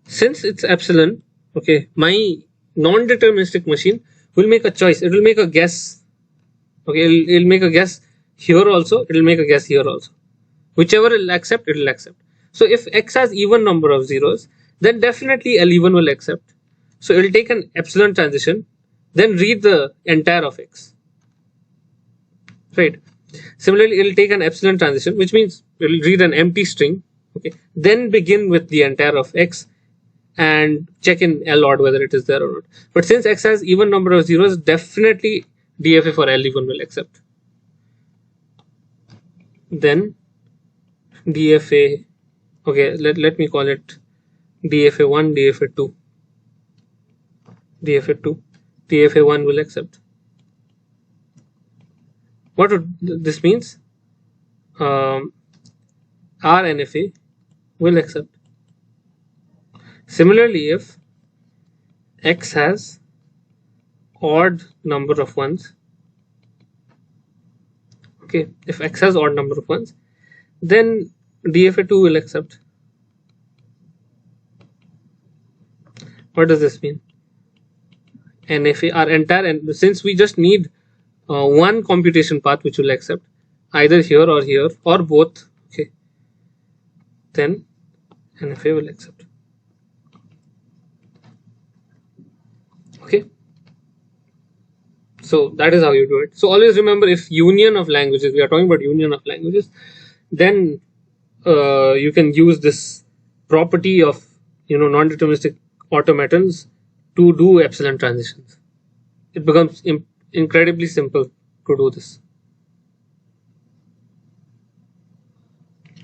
since it's epsilon, okay, my non-deterministic machine will make a choice. It will make a guess. Okay, it'll make a guess here also. It'll make a guess here also. Whichever it'll accept, it'll accept. So if x has even number of zeros, then definitely L1 will accept. So it'll take an epsilon transition, then read the entire of x. Right. Similarly, it'll take an epsilon transition, which means it'll read an empty string. Okay. Then begin with the entire of x and check in L odd whether it is there or not. But since x has even number of zeros, definitely DFA for L1 will accept. Then DFA, okay, let me call it DFA1, DFA2. DFA2, DFA1 will accept. What would this means? Our NFA will accept. Similarly, if x has odd number of ones, okay, if x has odd number of ones, then DFA2 will accept. What does this mean? NFA, our entire, and since we just need one computation path which will accept either here or both, okay, then NFA will accept. Okay, so that is how you do it. So always remember, if union of languages, we are talking about union of languages, then you can use this property of non-deterministic automatons to do epsilon transitions. It becomes incredibly simple to do this.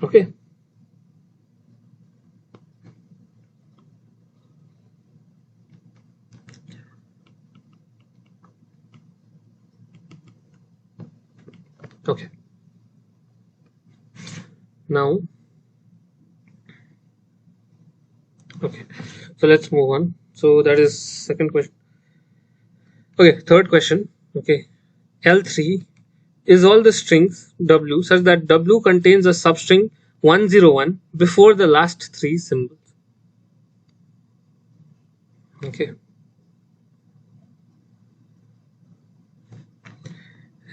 Okay. Okay. Now, okay, so let's move on. So that is second question. Okay, third question. Okay, L3 is all the strings W such that W contains a substring 101 before the last three symbols. Okay.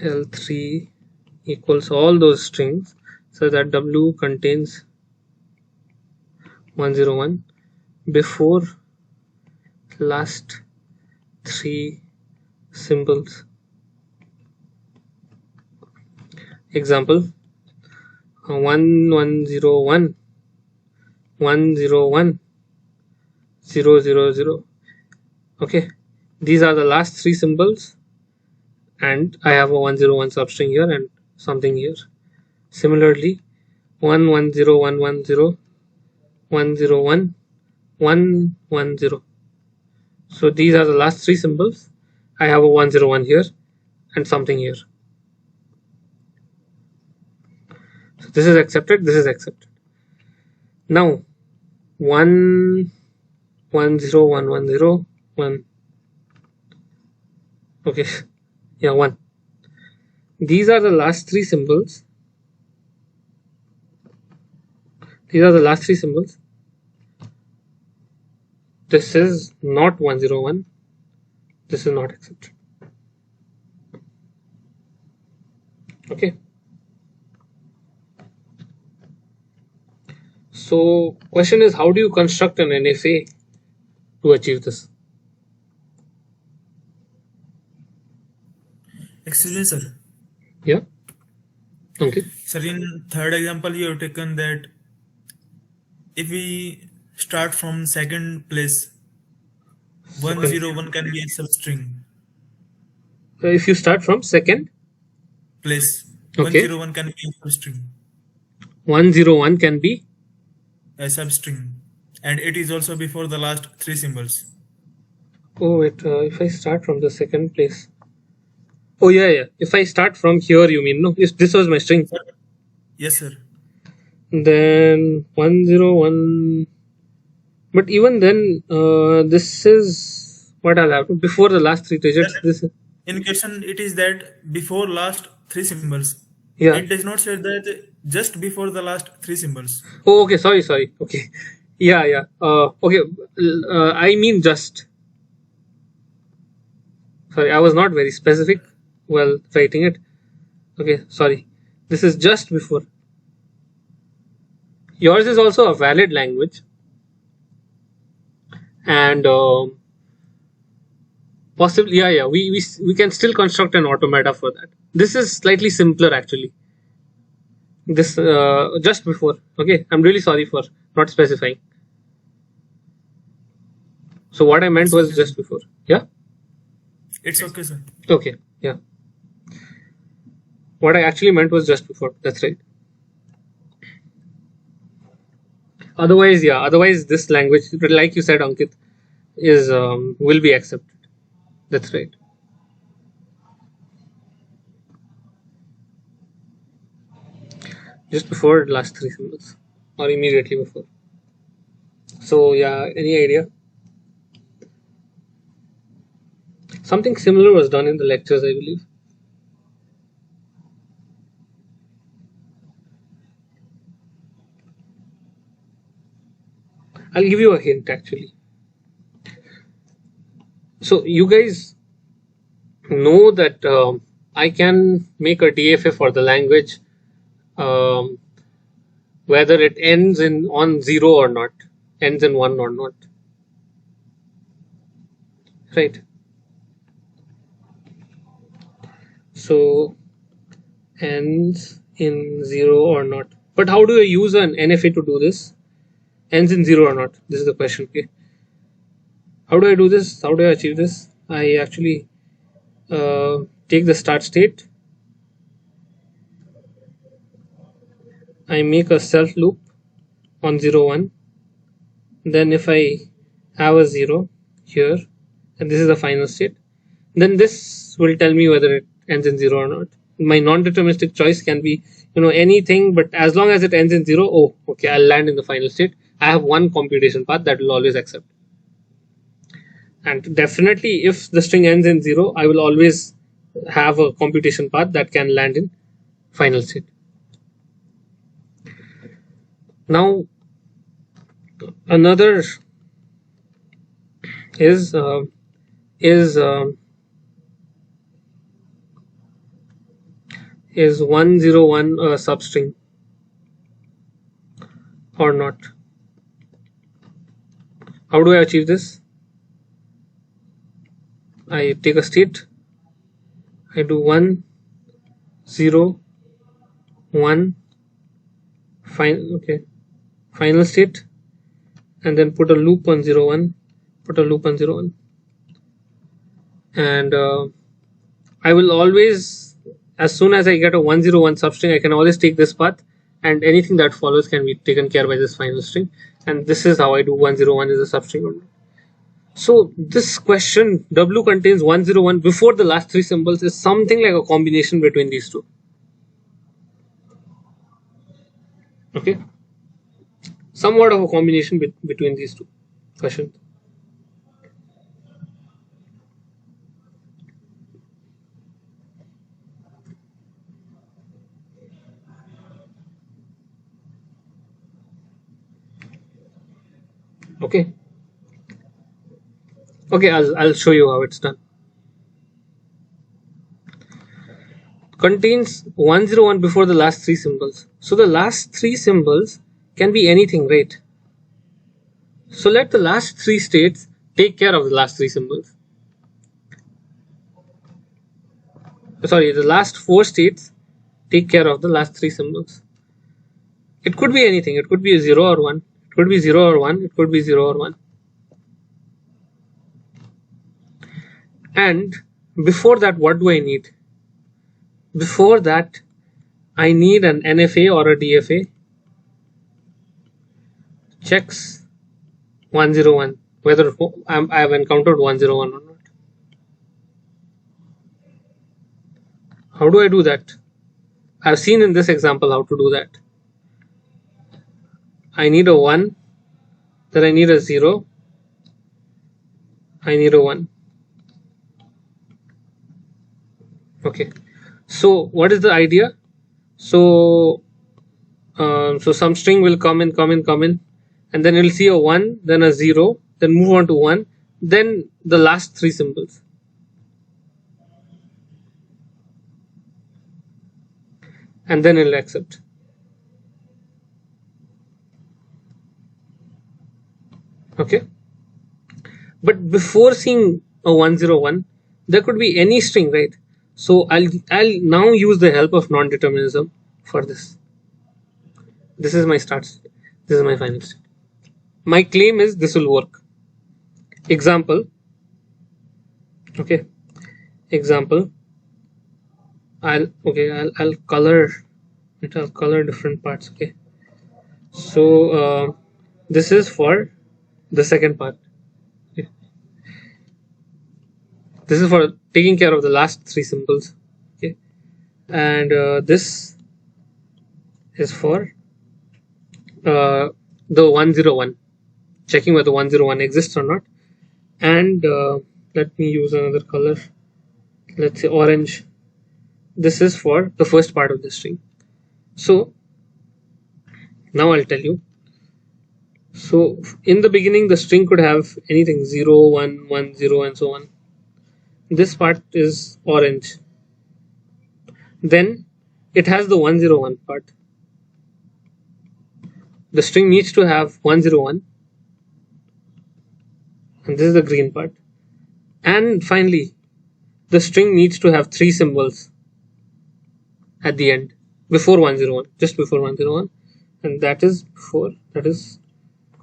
L3 equals all those strings so that W contains 101 before last three symbols. Example 1101 101 000. Okay, these are the last three symbols, and I have a 101 substring here and something here. Similarly, 110110 101 110. So these are the last three symbols. I have a 101 here and something here. So this is accepted, this is accepted. Now 1 1 0 1 1 0 1. Okay, yeah, 1. These are the last three symbols. These are the last three symbols. This is not 101. This is not accepted. Okay. So question is, how do you construct an NFA to achieve this? Excuse me, sir. Yeah. Okay. Sir, in third example, you have taken that if we start from second place, 101 can be a substring. So if you start from second Place, okay, 101 can be a substring. 101 can be A substring, and it is also before the last three symbols. Oh wait, if I start from the second place. Oh yeah. If I start from here, you mean? No, if this was my string. Yes, sir. Then 101. But even then, this is what I'll have to before the last three digits. Sir, This. in question it is that before last three symbols. Yeah. It does not say that just before the last three symbols. Oh, okay. Sorry. Okay. Yeah, yeah. Okay. I mean just. Sorry, I was not very specific while writing it. Okay, sorry. This is just before. Yours is also a valid language, and possibly, yeah. We can still construct an automata for that. This is slightly simpler actually. This just before. Okay, I'm really sorry for not specifying. So what I meant It's was okay, sir. just before. Yeah. It's okay, sir. Okay. Yeah. What I actually meant was just before. That's right. Otherwise, yeah. Otherwise, this language, like you said, Ankit, is will be accepted. That's right. Just before the last three symbols, or immediately before. So yeah, any idea? Something similar was done in the lectures, I believe. I'll give you a hint actually. So you guys know that I can make a DFA for the language, um, whether it ends in on zero or not, ends in one or not, right? So ends in zero or not. But how do I use an NFA to do this? Ends in zero or not? This is the question. Okay. How do I do this? How do I achieve this? I actually take the start state. I make a self loop on 0 1. Then if I have a 0 here, and this is the final state, then this will tell me whether it ends in 0 or not. My non-deterministic choice can be anything, but as long as it ends in 0, oh okay, I'll land in the final state. I have one computation path that will always accept. And definitely if the string ends in 0, I will always have a computation path that can land in final state. Now another is is uh, is 101 a substring or not? How do I achieve this? I take a state, I do 1 0 1 final state, and then put a loop on 0 1, put a loop on 0 1, and I will always, as soon as I get a 101 substring, I can always take this path, and anything that follows can be taken care by this final string. And this is how I do 101 is a substring or not. So this question, W contains 101 before the last three symbols, is something like a combination between these two. Okay, somewhat of a combination between these two questions. Okay. Okay, I'll show you how it's done. Contains 101 before the last three symbols. So the last three symbols can be anything, right? So let the last three states take care of the last three symbols. Sorry, the last four states take care of the last three symbols. It could be anything. It could be a 0 or 1. It could be 0 or 1. It could be 0 or 1. And before that, what do I need? Before that, I need an NFA or a DFA checks 101 whether I have encountered 101 or not. How do I do that? I've seen in this example how to do that. I need a 1, then I need a 0, I need a 1. Okay, so what is the idea? So some string will come in, and then you'll see a 1, then a 0, then move on to 1, then the last 3 symbols. And then it'll accept. Okay. But before seeing a 101, there could be any string, right? So I'll now use the help of non-determinism for this. This is my start state. This is my final state. My claim is this will work. Example. Okay. Example. I'll color it. I'll color different parts. Okay. So this is for the second part. Okay. This is for taking care of the last 3 symbols. Okay. And this is for the 101, checking whether 101 exists or not. And let me use another color, let's say orange. This is for the first part of the string. So now I'll tell you. So in the beginning the string could have anything 0, 1, 1, 0 and so on. This part is orange. Then it has the 101 part. The string needs to have 101, and this is the green part. And finally, the string needs to have 3 symbols at the end, before 101, just before 101, and that is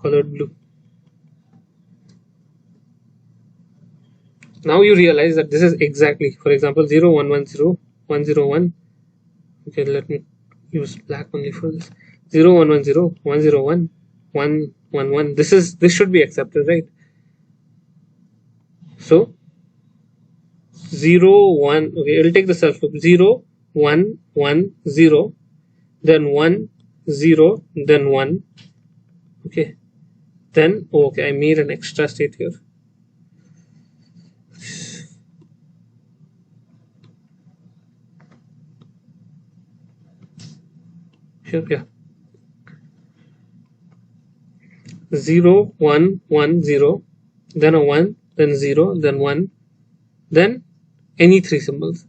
colored blue. Now you realize that this is exactly, for example, 0, 1, 1, 0, 101. Okay, let me use black only for this. 0, 1, 1, 0, 101, 1, 1, 1. This should be accepted, right? So 0, 1. Okay, it'll take the self loop. 0, 1, 1, 0, then 1, 0, then 1. Okay, then okay, I made an extra state here. Here, yeah. 0, 1, 1, 0, then a 1, then 0, then 1, then any 3 symbols.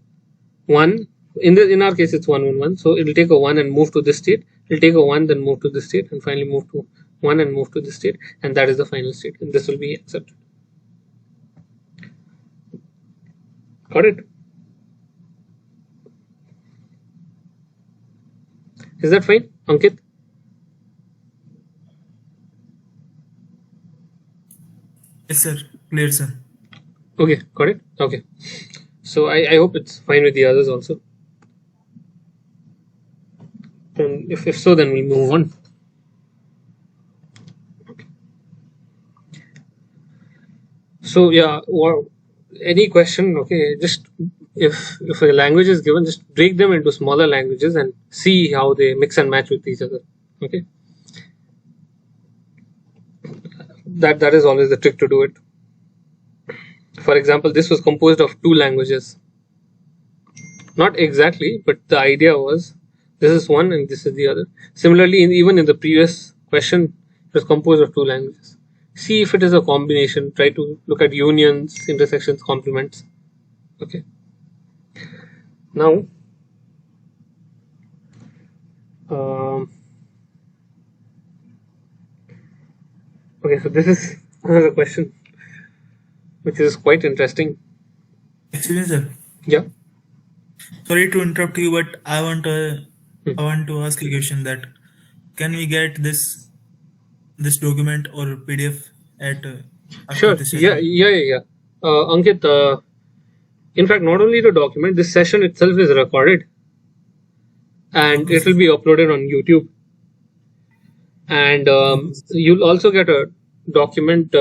1, in our case it's 1, 1, 1, so it'll take a 1 and move to this state. It'll take a 1, then move to this state, and finally move to 1 and move to this state, and that is the final state, and this will be accepted. Got it? Is that fine, Ankit? Yes, sir. Clear, sir. Okay, got it? Okay. So I hope it's fine with the others also. And if so, then we move on. Okay. So yeah, or any question? Okay, just if a language is given, just break them into smaller languages and see how they mix and match with each other. Okay. That is always the trick to do it. For example, this was composed of 2 languages. Not exactly, but the idea was this is one and this is the other. Similarly, even in the previous question, it was composed of 2 languages. See if it is a combination. Try to look at unions, intersections, complements. Okay. Now, okay, so this is another question, which is quite interesting. Excuse me, sir. Yeah. Sorry to interrupt you, but I want to ask a question that can we get this document or PDF at after Sure. this session? Yeah. Ankit, in fact, not only the document, this session itself is recorded, and Okay, it will be uploaded on YouTube. And you'll also get a document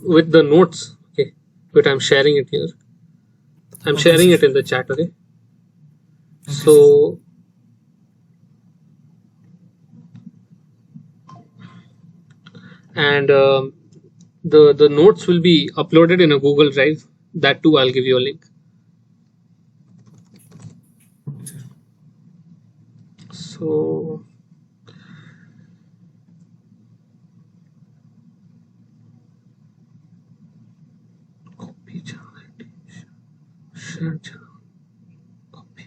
with the notes. Okay, but I'm sharing it here. I'm Okay, sharing sir. it in the chat. Okay. Okay, So and the notes will be uploaded in a Google Drive. That too, I'll give you a link. So copy channel, share channel, copy.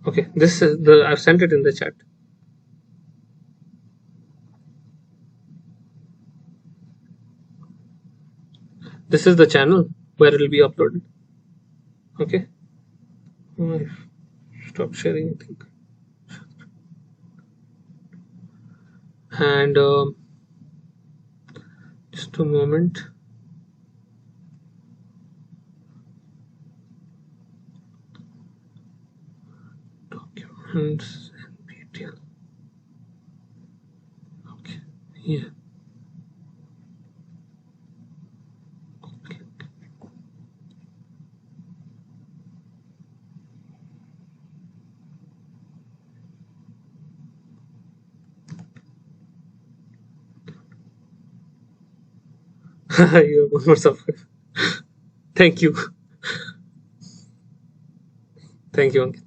Okay, this is the I've sent it in the chat. This is the channel where it will be uploaded. Okay. Stop sharing, I think. And just a moment. Documents NPTEL. Okay. Yeah. You have one more software. Thank you. Thank you, Ankit.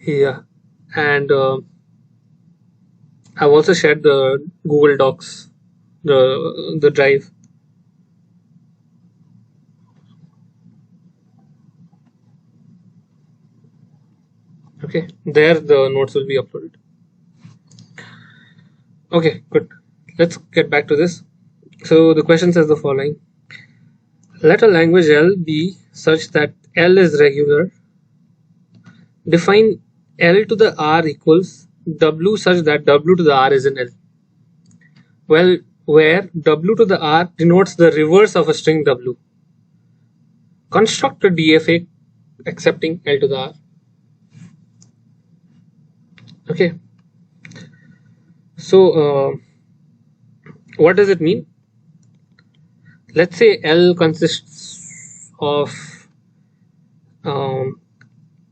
Yeah. And I've also shared the Google Docs, the drive. Okay. There the notes will be uploaded. Okay, good. Let's get back to this. So the question says the following. Let a language L be such that L is regular. Define L to the R equals W such that W to the R is in L. Well, where W to the R denotes the reverse of a string W. Construct a DFA accepting L to the R. Okay. So what does it mean? Let's say L consists of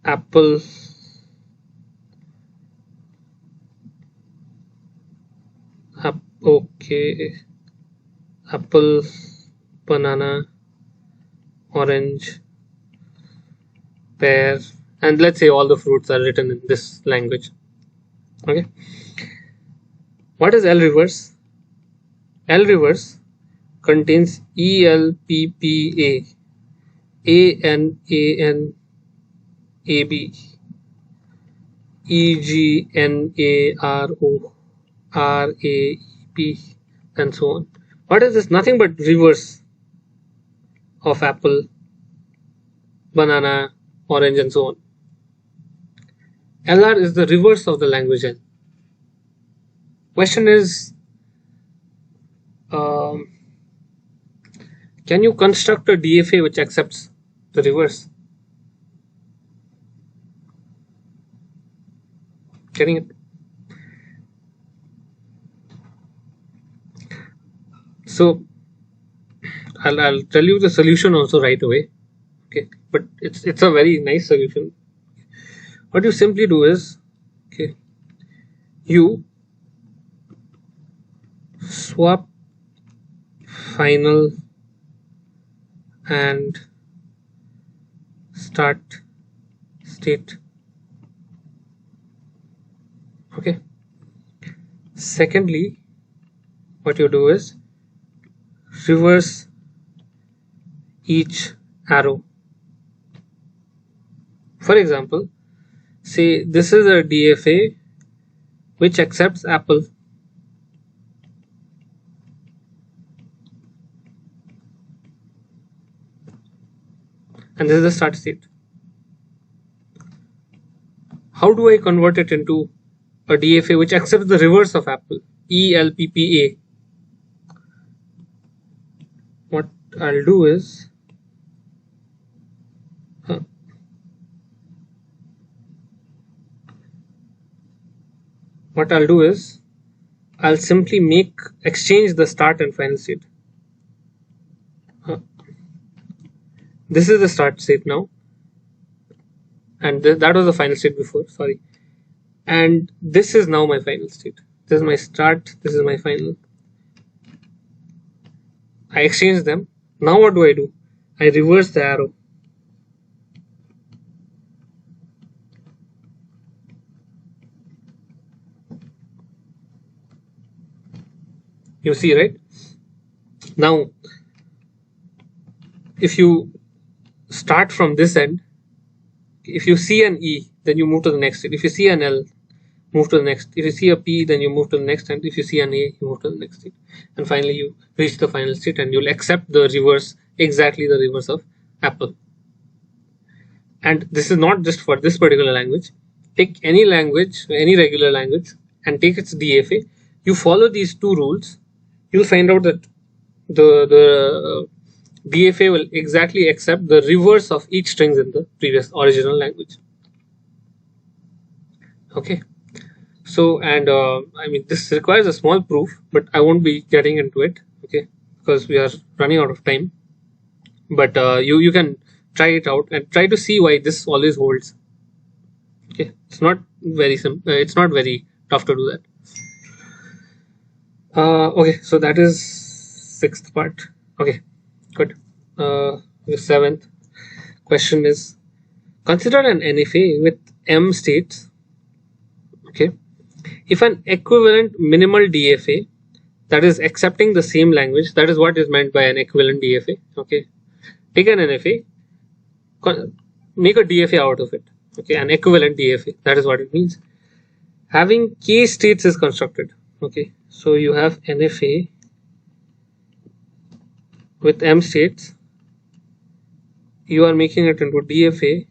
apple, okay, apple, banana, orange, pear, and let's say all the fruits are written in this language. Okay. What is L reverse? L reverse contains ELPPA, ANAN, AB, EGNARO, RAEP, and so on. What is this? Nothing but reverse of apple, banana, orange, and so on. LR is the reverse of the language L. Question is, can you construct a DFA which accepts the reverse? Getting it? So I'll tell you the solution also right away. Okay, but it's a very nice solution. What you simply do is, okay, you swap final and start state. Okay. Secondly, what you do is reverse each arrow. For example, say this is a DFA which accepts apple. And this is the start state. How do I convert it into a DFA which accepts the reverse of apple? ELPPA. What I'll do is I'll simply exchange the start and final state. This is the start state now, and that was the final state before, sorry. And this is now my final state. This is my start, this is my final. I exchange them. Now what do? I reverse the arrow. You see, right? Now, if you start from this end, if you see an E, then you move to the next. If you see an L, move to the next. If you see a P, then you move to the next, and if you see an A, you move to the next state. And finally, you reach the final state, and you'll accept the reverse, exactly the reverse of Apple. And this is not just for this particular language. Take any language, any regular language, and take its DFA. You follow these two rules, you'll find out that the DFA will exactly accept the reverse of each string in the previous original language. Okay. So, and I mean, this requires a small proof, but I won't be getting into it, okay, because we are running out of time. But you can try it out and try to see why this always holds. Okay, it's not very simple. It's not very tough to do that. Okay, so that is sixth part. Okay, good. The seventh question is: consider an NFA with M states. Okay, if an equivalent minimal DFA, that is accepting the same language, that is what is meant by an equivalent DFA. Okay, take an NFA, make a DFA out of it. Okay, an equivalent DFA, that is what it means. Having k states is constructed. Okay, so you have NFA with M states, you are making it into DFA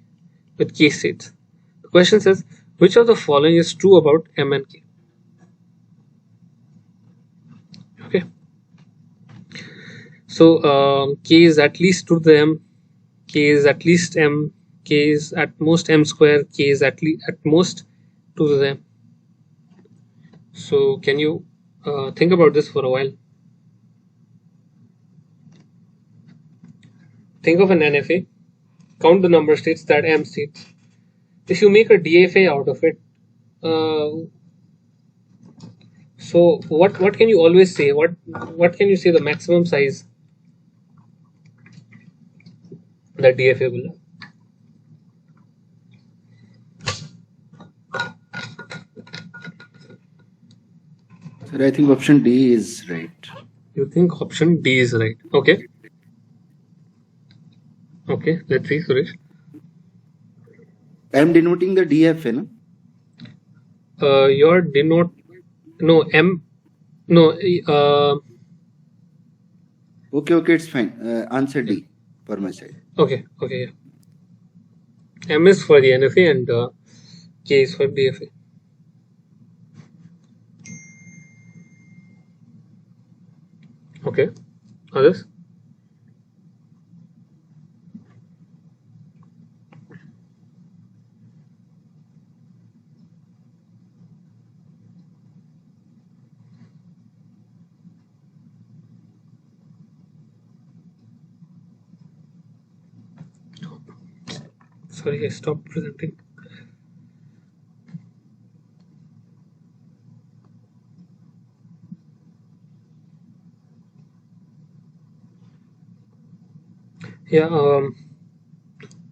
with k states. The question says, which of the following is true about M and K? Okay, so K is at least 2 to the M, K is at least M, K is at most M square, K is at most 2 to the M. So can you think about this for a while? Think of an NFA, count the number of states that M states. If you make a DFA out of it, so what can you always say? What can you say the maximum size that DFA will have? Sir, I think option D is right. You think option D is right? Okay. Okay, let's see, Suresh. I am denoting the DFA, no? Your denote no M no Okay, it's fine. Answer D for my side. okay, yeah. M is for the NFA and K is for DFA. Okay, others? Sorry, I stopped presenting. Yeah,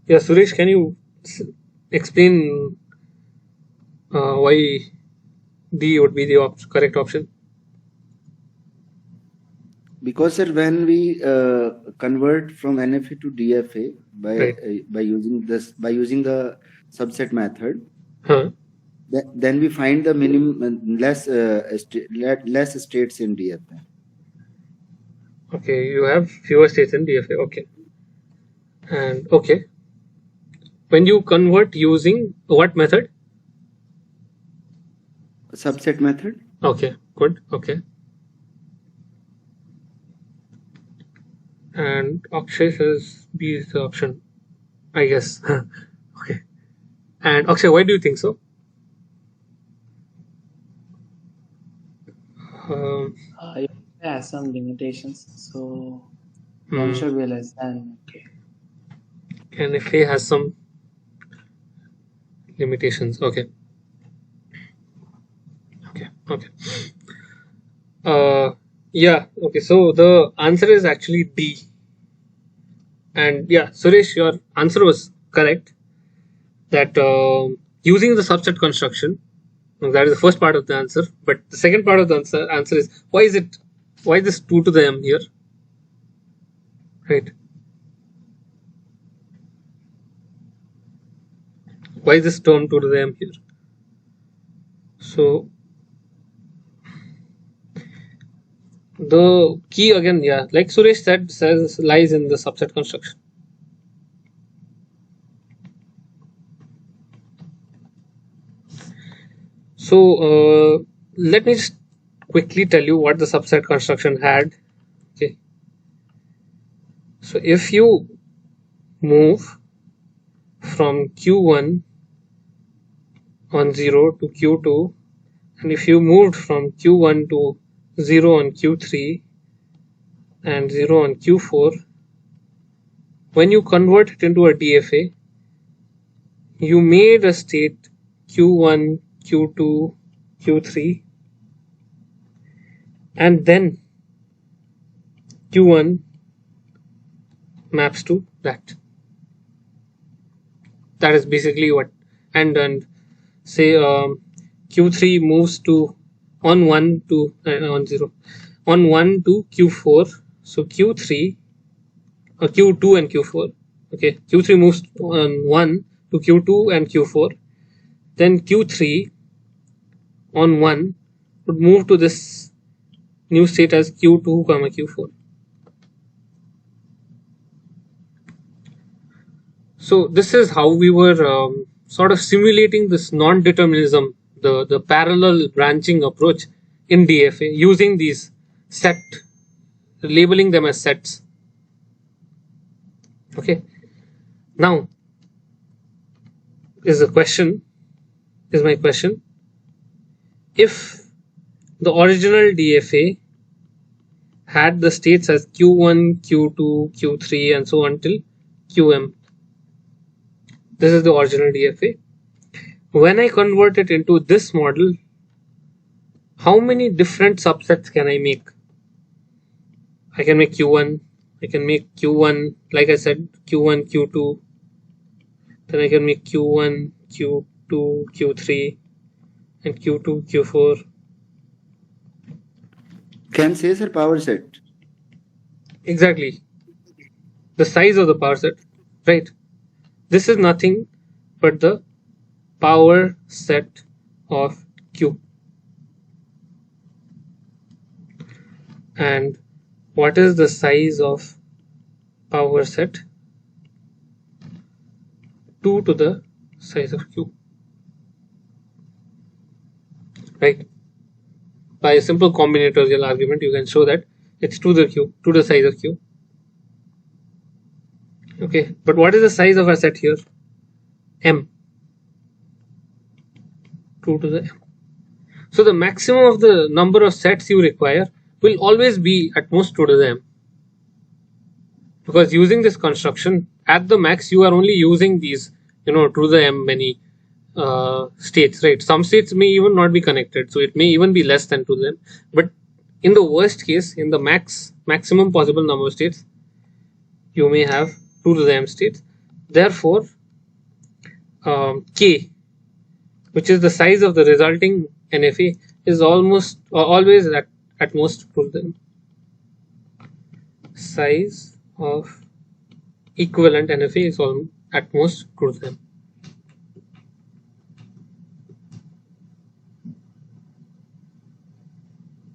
Suresh, can you explain why D would be the correct option? Because sir, when we convert from NFA to DFA by using the subset method, then we find the minimum less states in DFA. Okay, you have fewer states in DFA. Okay, and okay, when you convert using what method? Subset method. Okay, good. Okay. And Akshay says B is the option, I guess. Okay. And Akshay, why do you think so? It has some limitations, so M should be less than K. And if A has some limitations, okay. Yeah, okay, so the answer is actually D. And yeah, Suresh, your answer was correct. That using the subset construction, that is the first part of the answer. But the second part of the answer is why this 2 to the m here, right? Why this term 2 to the m here? So the key again, yeah, like Suresh said, lies in the subset construction. So let me just quickly tell you what the subset construction had. Okay, so if you move from q1 on 0 to q2, and if you moved from q1 to 0 on q3 and 0 on q4, when you convert it into a DFA, you made a state q1, q2, q3, and then q1 maps to that. That is basically what. And say q3 moves to on 1 to on 0 on 1 to q4, so q3 q2 and q4. Okay, q3 moves on 1 to q2 and q4, then q3 on 1 would move to this new state as q2 comma q4. So this is how we were sort of simulating this non-determinism, the parallel branching approach in DFA, using these labeling them as sets. Okay, now is my question, if the original DFA had the states as q1, q2, q3 and so on till qm, this is the original DFA. When I convert it into this model, how many different subsets can I make? I can make q1, I can make q1, like I said, q1, q2, then I can make q1, q2, q3 and q2, q4. Can say sir power set. Exactly. The size of the power set, right? This is nothing but the power set of Q. And what is the size of power set? 2 to the size of Q. Right? By a simple combinatorial argument, you can show that it's 2 to the size of Q. Okay, but what is the size of our set here? M. 2 to the M. So the maximum of the number of sets you require will always be at most 2 to the M. Because using this construction, at the max, you are only using these, 2 to the M many states, right? Some states may even not be connected, so it may even be less than 2 to the M. But in the worst case, in the maximum possible number of states, you may have 2 to the M states. Therefore, K, which is the size of the resulting NFA, is always at most 2 to the M. Size of equivalent NFA is at most 2 to the M.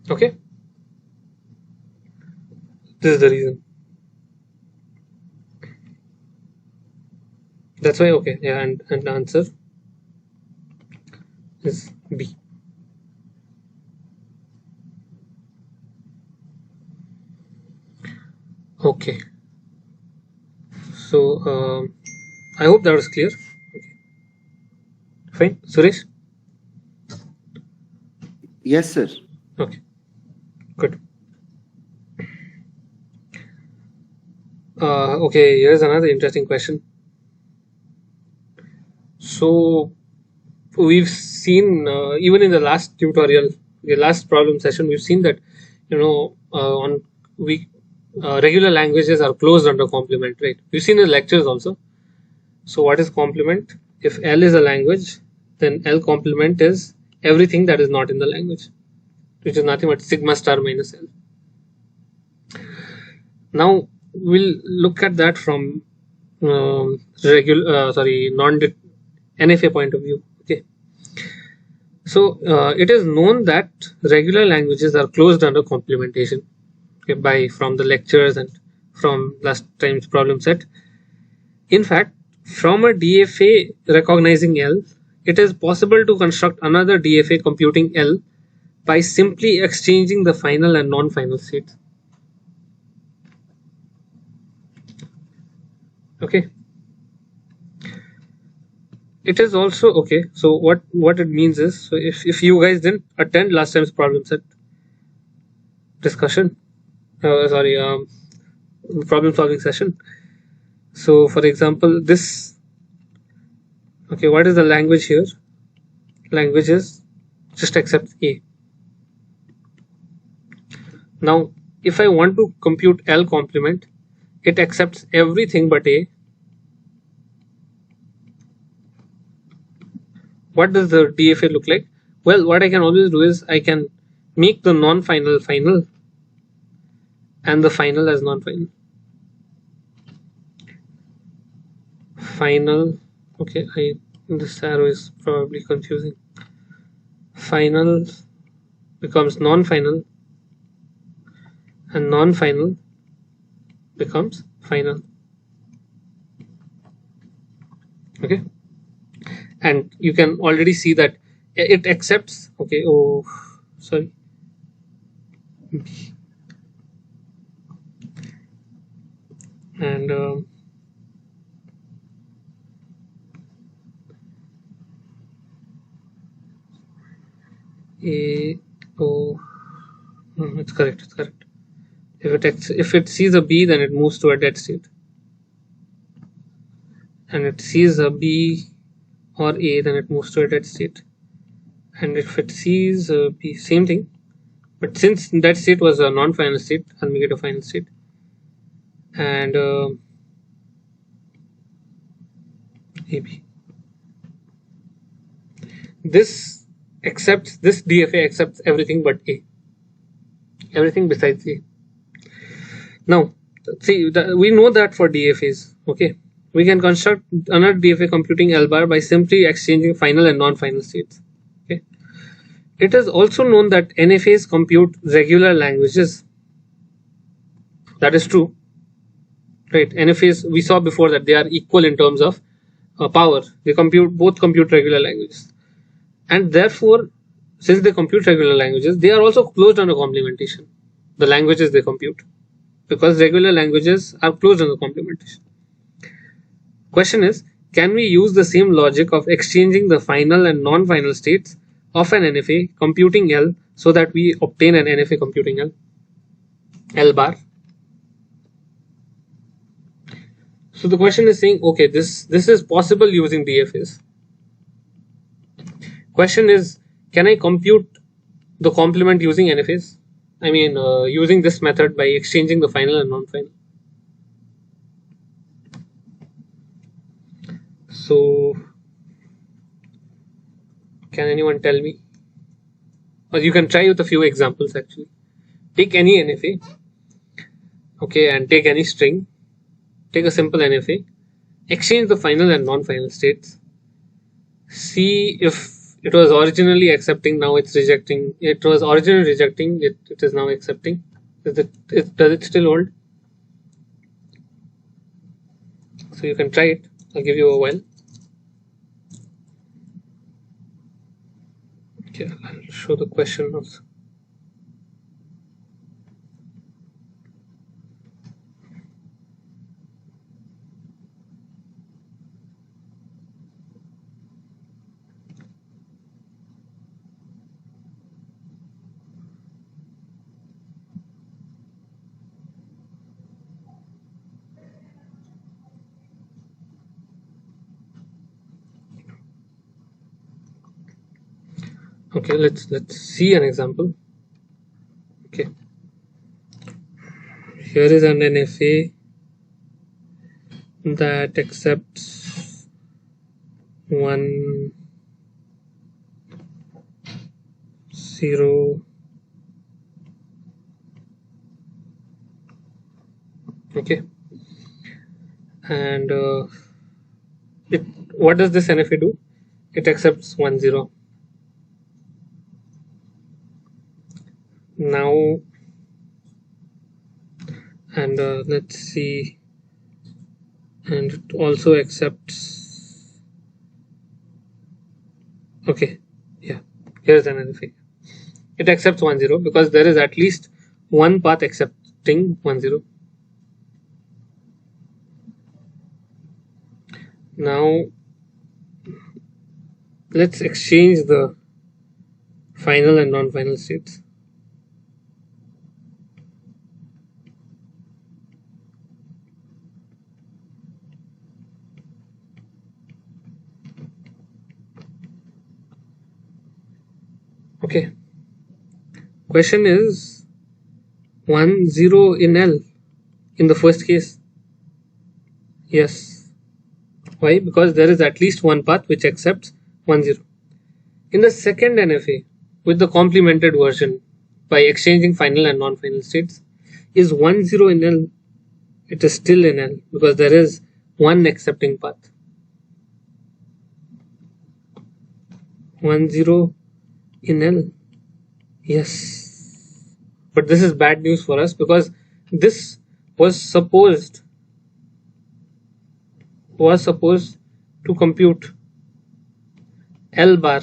Okay, this is the reason. That's why. Okay, yeah, and the answer is B. Okay, so I hope that was clear. Okay. Fine, Suresh. Yes, sir. Okay, good. Okay, here's another interesting question. So we've seen even in the last tutorial, the last problem session, we've seen that on we regular languages are closed under complement, right? You've seen in lectures also. So what is complement? If L is a language, then L complement is everything that is not in the language, which is nothing but sigma star minus L. Now we'll look at that from non-NFA point of view. Okay. So it is known that regular languages are closed under complementation. Okay, from the lectures and from last time's problem set. In fact, from a DFA recognizing L, it is possible to construct another DFA computing L by simply exchanging the final and non-final states. Okay. It is also okay. So what it means is, so if you guys didn't attend last time's problem set discussion, problem solving session. So for example, this, okay, what is the language here? Language is just accept A. Now, if I want to compute L complement, it accepts everything but A. What does the DFA look like? Well, what I can always do is I can make the non-final final and the final as non-final. Final, okay, this arrow is probably confusing. Final becomes non-final and non-final becomes final. Okay, and you can already see that it accepts, okay, oh sorry, and it's correct, if it sees a B, then it moves to a dead state, and it sees a B or A, then it moves to a dead state, and if it sees a B, same thing, but since that state was a non-final state, I'll make it a final state, and AB. This DFA accepts everything but A, everything besides A. Now, see, we know that for DFAs, okay, we can construct another DFA computing L bar by simply exchanging final and non-final states. Okay, it is also known that NFAs compute regular languages. That is true, right? NFAs, we saw before that they are equal in terms of power. They both compute regular languages, and therefore, since they compute regular languages, they are also closed under complementation. The languages they compute, because regular languages are closed under complementation. Question is, can we use the same logic of exchanging the final and non-final states of an NFA computing L so that we obtain an NFA computing L bar? So the question is saying, okay, this is possible using DFAs. Question is, can I compute the complement using NFAs? I mean, using this method by exchanging the final and non-final. So, can anyone tell me? Or you can try with a few examples actually. Take any NFA, okay, and take any string. Take a simple NFA, exchange the final and non-final states. See if it was originally accepting, now it's rejecting. It was originally rejecting, it is now accepting. Does it still hold? So you can try it. I'll give you a while. Okay, I'll show the question also. Okay, let's see an example. Okay, here is an NFA that accepts 1 0. Okay, and what does this NFA do? It accepts 1 0. Now, and let's see, and it also accepts. Okay, yeah, here's an NFA. It accepts 1 0 because there is at least one path accepting 1 0. Now let's exchange the final and non-final states. Okay, question is 1 0 in L in the first case. Yes. Why? Because there is at least one path which accepts 1 0. In the second NFA, with the complemented version, by exchanging final and non-final states, is 1 0 in L? It is still in L because there is one accepting path. 1 0 in L? Yes. But this is bad news for us because this was supposed to compute L bar.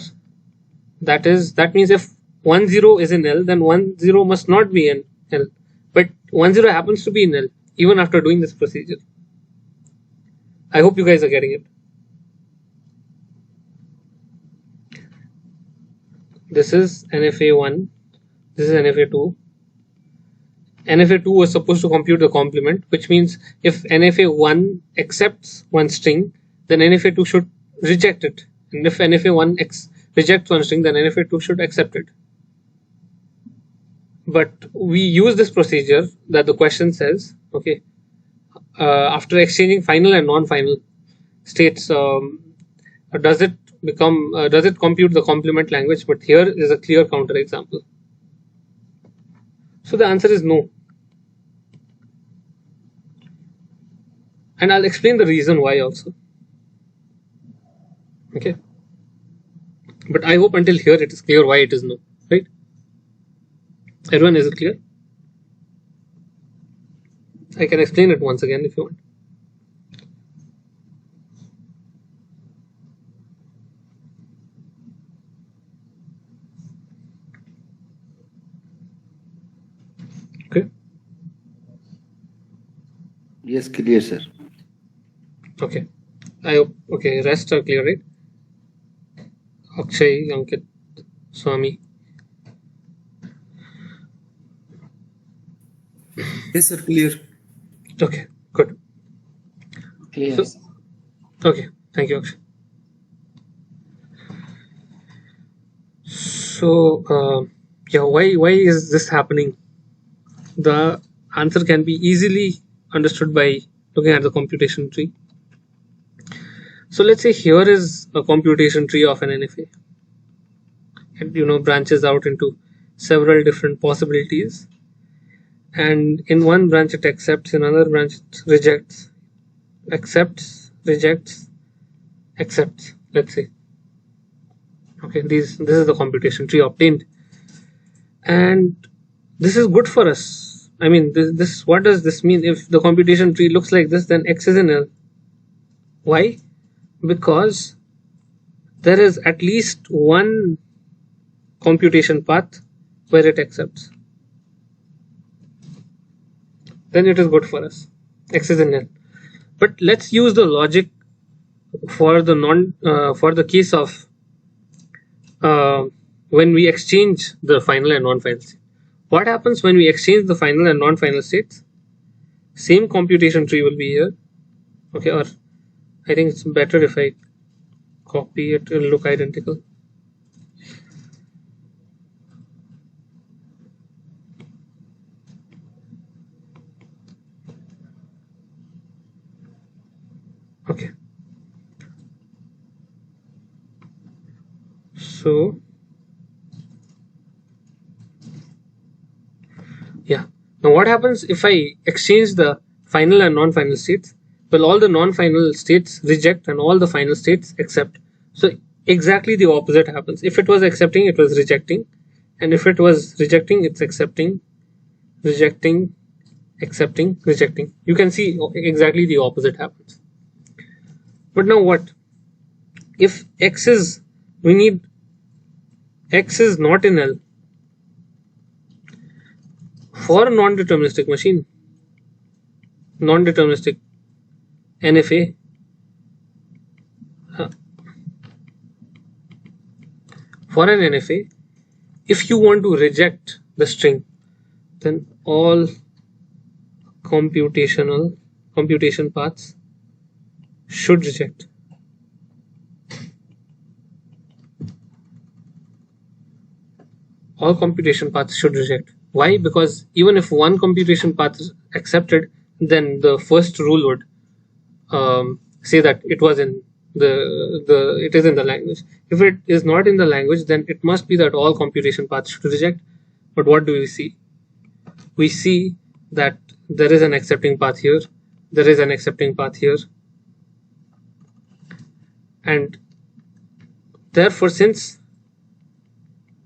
That means if 1 0 is in L, then 1 0 must not be in L. But 1 0 happens to be in L even after doing this procedure. I hope you guys are getting it. This is NFA1, this is NFA2. NFA2 was supposed to compute the complement, which means if NFA1 accepts one string, then NFA2 should reject it. And if NFA1 rejects one string, then NFA2 should accept it. But we use this procedure that the question says, okay, after exchanging final and non-final states, does it compute the complement language? But here is a clear counterexample. So the answer is no. And I'll explain the reason why also. Okay. But I hope until here it is clear why it is no, right? Everyone, is it clear? I can explain it once again if you want. Okay. Yes, clear, sir. Okay. I hope. Okay, rest are clear, right? Akshay, Ankit, Swami. Yes, sir, clear. Okay, good. Clear. So, okay, thank you, Akshay. So, yeah, why is this happening? The answer can be easily understood by looking at the computation tree. So let's say here is a computation tree of an NFA. It branches out into several different possibilities. And in one branch it accepts, in another branch it rejects, accepts, rejects, accepts, let's say. Okay, this is the computation tree obtained. And this is good for us. I mean, this what does this mean? If the computation tree looks like this, then X is in L. Why? Because there is at least one computation path where it accepts. Then it is good for us. X is in L. But let's use the logic for the case of when we exchange the final and non-final state. What happens when we exchange the final and non-final states? Same computation tree will be here. Okay, or I think it's better if I copy it, it'll look identical. Okay. So yeah. Now what happens if I exchange the final and non-final states? Well, all the non-final states reject and all the final states accept. So exactly the opposite happens. If it was accepting, it was rejecting, and if it was rejecting, it's accepting, rejecting, accepting, rejecting. You can see exactly the opposite happens. But now what? If x is, we need x is not in L for a non-deterministic machine, non-deterministic NFA. For an NFA, if you want to reject the string, then all computation paths should reject. All computation paths should reject. Why? Because even if one computation path is accepted, then the first rule would say that it was in it is in the language. If it is not in the language, then it must be that all computation paths should reject. But what do we see? We see that there is an accepting path here, there is an accepting path here, and therefore, since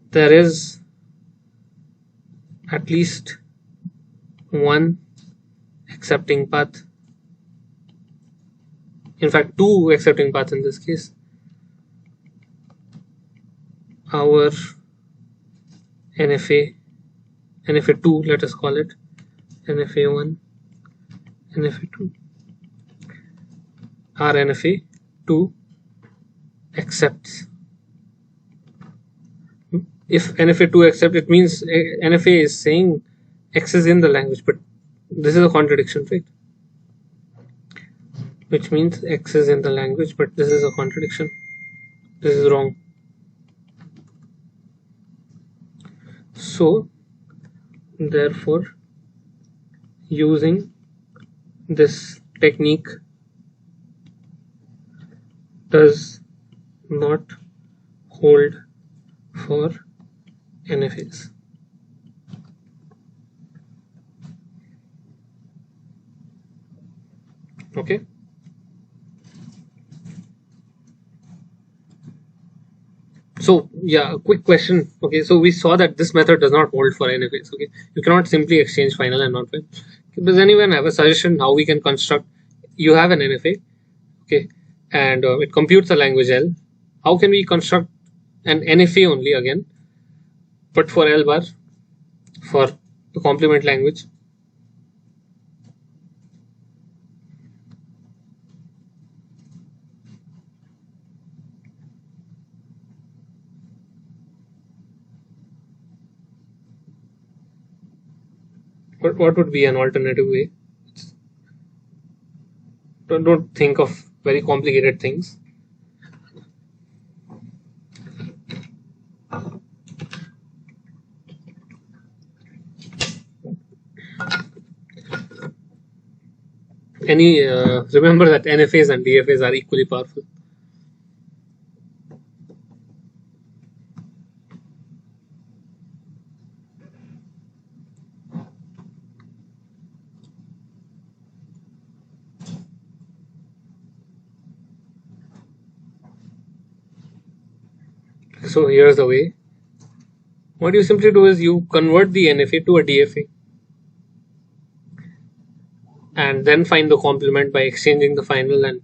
there is at least one accepting path, in fact two accepting paths in this case, our NFA2, let us call it NFA1, NFA2, our NFA2 accepts. If NFA2 accepts, it means NFA is saying X is in the language, but this is a contradiction, right? Which means X is in the language, but this is a contradiction. This is wrong. So, therefore, using this technique does not hold for NFAs. Okay. So yeah, a quick question. Okay, so we saw that this method does not hold for NFAs. Okay, you cannot simply exchange final and non-final. Does anyone have a suggestion how we can construct? You have an NFA, okay, and it computes a language L. How can we construct an NFA only again, but for L bar, for the complement language? What would be an alternative way? Don't think of very complicated things. Remember that NFAs and DFAs are equally powerful. So here's the way. What you simply do is you convert the NFA to a DFA and then find the complement by exchanging the final and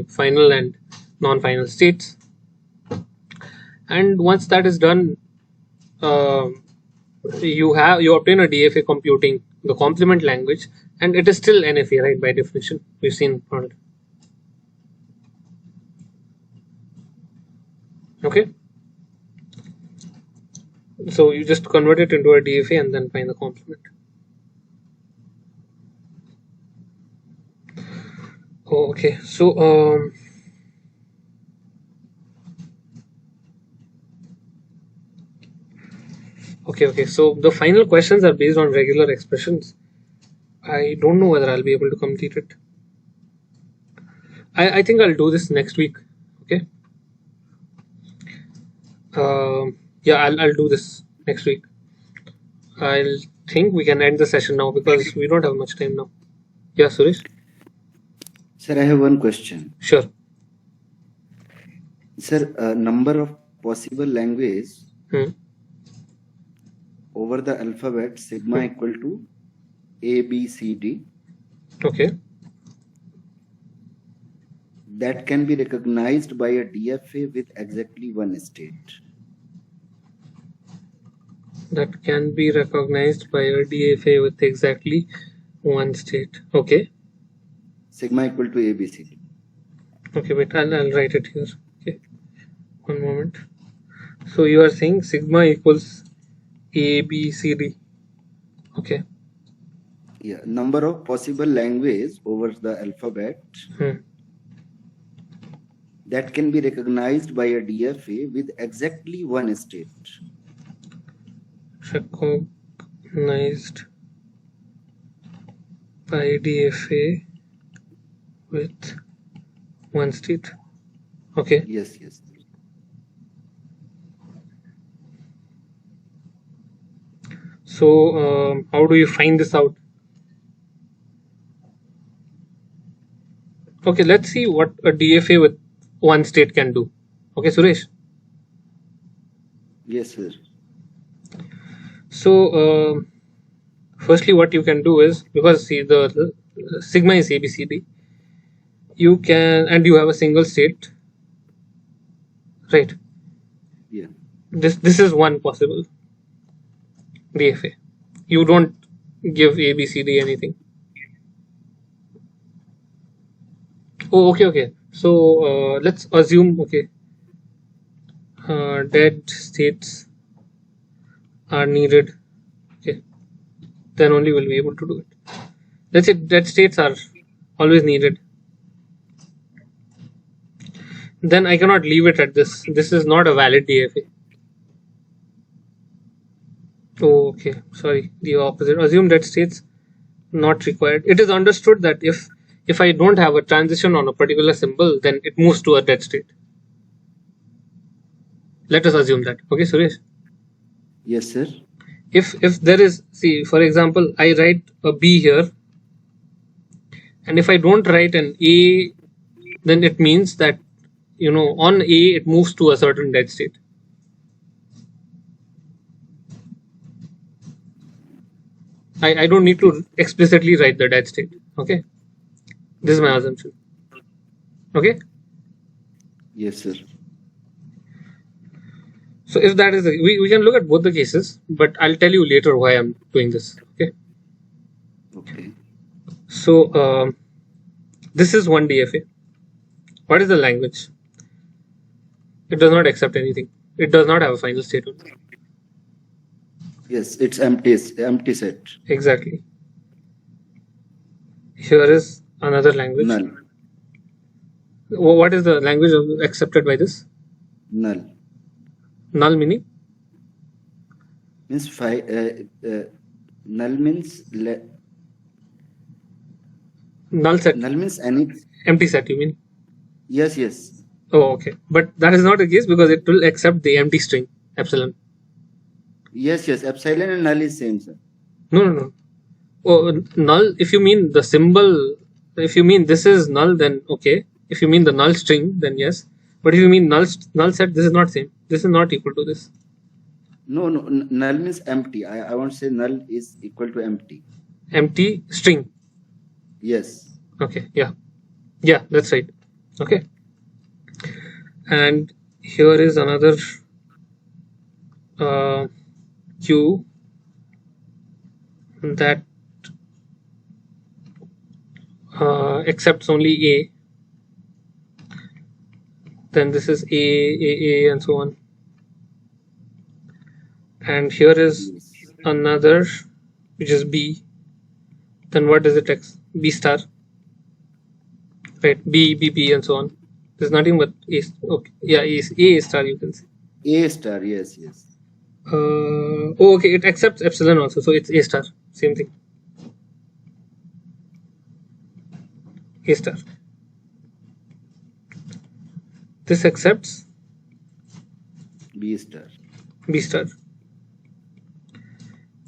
final and non-final states. And once that is done, you obtain a DFA computing the complement language, and it is still NFA, right? By definition, we've seen it. Okay. So you just convert it into a DFA and then find the complement. Oh, okay. So okay. So the final questions are based on regular expressions. I don't know whether I'll be able to complete it. I think I'll do this next week. Okay. Yeah, I'll do this next week. I'll think we can end the session now because we don't have much time now. Yeah, Suresh? Sir, I have one question. Sure. Sir, number of possible languages over the alphabet sigma equal to A, B, C, D. Okay. That can be recognized by a DFA with exactly one state. That can be recognized by a DFA with exactly one state. Okay. Sigma equal to A, B, C, D. Okay, wait, I'll write it here. Okay. One moment. So you are saying sigma equals A, B, C, D. Okay. Yeah, number of possible languages over the alphabet that can be recognized by a DFA with exactly one state. Recognized by DFA with one state. Okay. Yes, yes. So how do you find this out? Okay, let's see what a DFA with one state can do. Okay, Suresh? Yes, sir. So firstly, what you can do is, because see the sigma is ABCD, you can, and you have a single state, right? Yeah. This is one possible DFA. You don't give ABCD anything. Oh, okay. So let's assume, okay, dead states are needed. Okay, then only we'll be able to do it. Let's say dead states are always needed. Then I cannot leave it at this. This is not a valid DFA. Oh, okay. Sorry, the opposite. Assume dead states not required. It is understood that if I don't have a transition on a particular symbol, then it moves to a dead state. Let us assume that. Okay, Suresh? Yes, sir. If there is, see, for example, I write a B here, and if I don't write an A, then it means that, you know, on A it moves to a certain dead state. I don't need to explicitly write the dead state. Okay, this is my assumption. Okay. Yes, sir. So if that is, we can look at both the cases, but I'll tell you later why I'm doing this. Okay. Okay. So this is one DFA. What is the language? It does not accept anything. It does not have a final state. Yes, it's empty set. Exactly. Here is another language. Null. What is the language accepted by this? Null. Null meaning? Means null means Null set. Null means any empty set, you mean? Yes, yes. Oh, okay. But that is not the case because it will accept the empty string epsilon. Yes, epsilon and null is same, sir. No. Oh, null, if you mean the symbol, if you mean this is null, then okay. If you mean the null string, then yes. But if you mean null set, this is not same. This is not equal to this. No, null means empty. I want to say null is equal to empty. Empty string. Yes. Okay, yeah, that's right. Okay. And here is another Q that accepts only A. Then this is A, and so on. And here is another, which is B. Then what does it X? B star. Right, B, and so on. There's nothing but A. Okay, yeah, A star, you can say. A star, yes. Okay, it accepts epsilon also, so it's A star. Same thing. A star. This accepts B star. B star.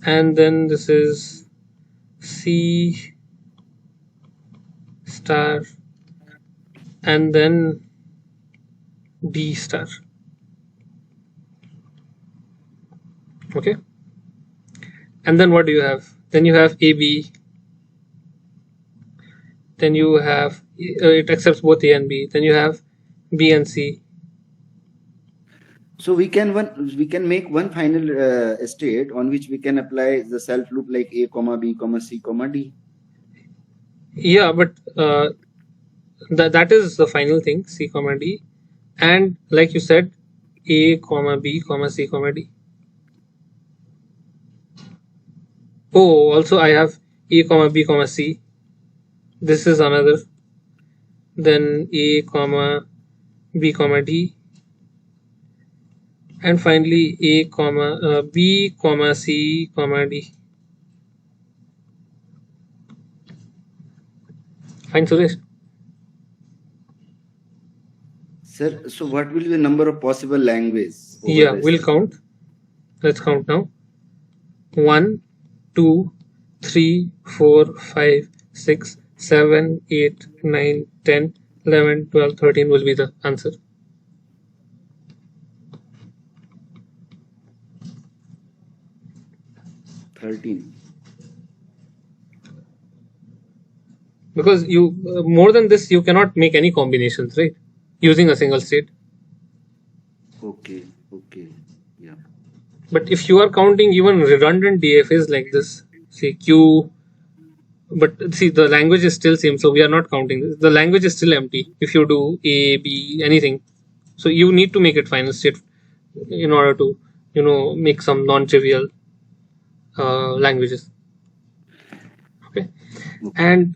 And then this is C star and then D star. Okay. And then what do you have? Then you have AB. Then you have it accepts both A and B. Then you have B and C. So we can make one final state on which we can apply the self loop like A, B, C, D. Yeah, but that is the final thing, C, D, and like you said, A, B, C, D. Oh, also I have A, B, C. This is another. Then A, B, D. And finally A, B, C, D. Fine, Suresh? Sir, so what will be the number of possible languages? Yeah, we'll count. Let's count now. 1, 2, 3, 4, 5, 6, 7, 8, 9, 10, 11, 12, 13 will be the answer. Because you more than this you cannot make any combinations, right? Using a single state. Okay. Yeah. But if you are counting even redundant DFAs like this, say Q, but see the language is still same, so we are not counting this. The language is still empty if you do A, B, anything. So you need to make it final state in order to make some non-trivial languages. Okay. And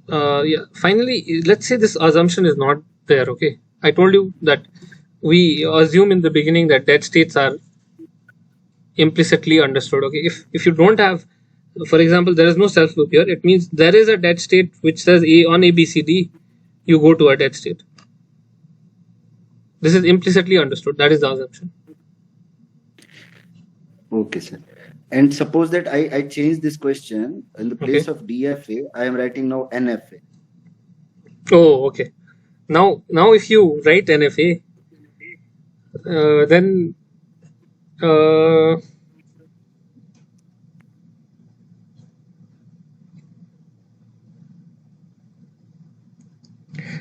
yeah, finally, let's say this assumption is not there. Okay, I told you that we assume in the beginning that dead states are implicitly understood. Okay, if you don't have, for example, there is no self loop here, it means there is a dead state which says A on ABCD, you go to a dead state. This is implicitly understood. That is the assumption. Okay, sir. And suppose that I change this question in the place of DFA, I am writing now NFA. Oh, okay. Now if you write NFA, then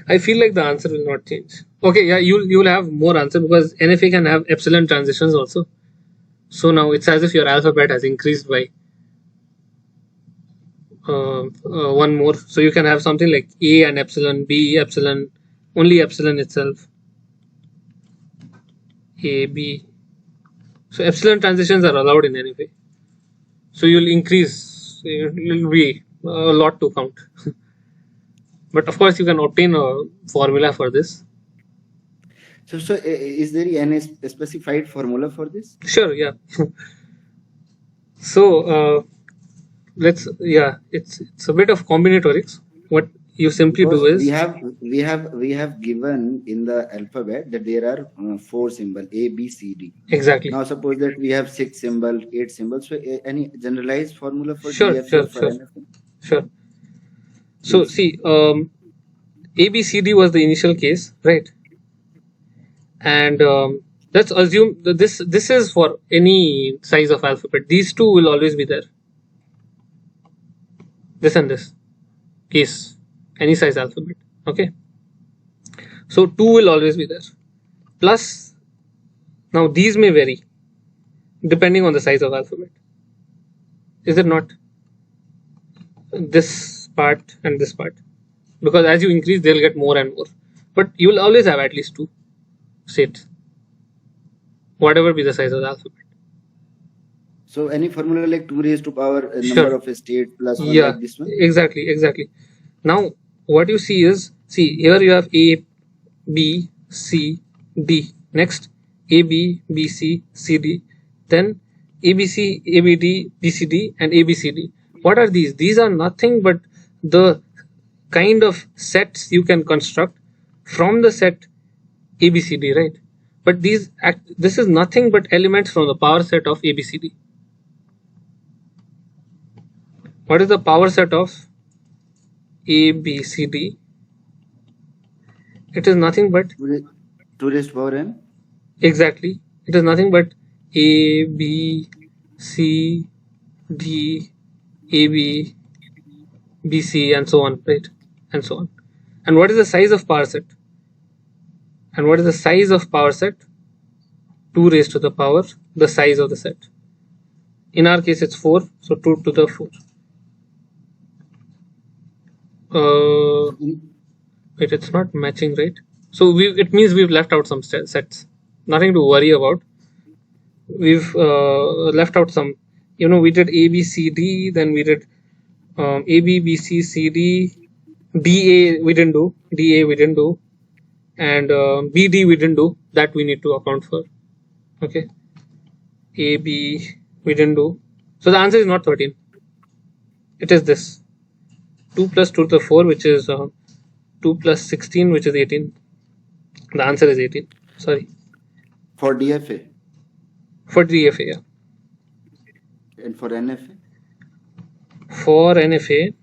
I feel like the answer will not change. Okay, yeah, you'll have more answer because NFA can have epsilon transitions also. So now it's as if your alphabet has increased by one more. So you can have something like A and epsilon, B, epsilon, only epsilon itself. A, B. So epsilon transitions are allowed in NFA. So you'll increase, it will be a lot to count. But of course, you can obtain a formula for this. So is there any specified formula for this? Sure, yeah. So it's a bit of combinatorics. What you simply do is we have given in the alphabet that there are 4 symbols A, B, C, D. Exactly. Now suppose that we have 6 symbols, 8 symbols. So any generalized formula for DFA for NFA? Sure. So see, A, B, C, D was the initial case, right? And let's assume that this is for any size of alphabet. These two will always be there. This and this case, any size alphabet. Okay. So 2 will always be there. Plus, now these may vary depending on the size of alphabet. Is it not? This part and this part. Because as you increase, they'll get more and more. But you will always have at least 2 states, whatever be the size of the alphabet. So any formula like 2 raised to power number of states plus 1 like this one? Exactly. Now what you see is, here you have A, B, C, D. Next A, B, B, C, C, D. Then A, B, C, A, B, D, B, C, D and A, B, C, D. What are these? These are nothing but the kind of sets you can construct from the set ABCD, right? But this is nothing but elements from the power set of ABCD. What is the power set of ABCD? It is nothing but 2 raised to power n. Exactly. It is nothing but A, B, C, D, AB, BC, and so on, right? And so on. And what is the size of power set? And what is the size of power set? 2 raised to the power, the size of the set. In our case, it's 4, so 2 to the 4. Wait, it's not matching, right? So it means we've left out some sets. Nothing to worry about. We've left out some. We did A, B, C, D. Then we did A, B, B, C, C, D. D, A we didn't do. D, A we didn't do. And B, D we didn't do. That we need to account for. Okay. A, B we didn't do. So the answer is not 13. It is this. 2 plus 2 to the 4, which is 2 plus 16, which is 18. The answer is 18. Sorry. For DFA? For DFA, yeah. And for NFA? For NFA,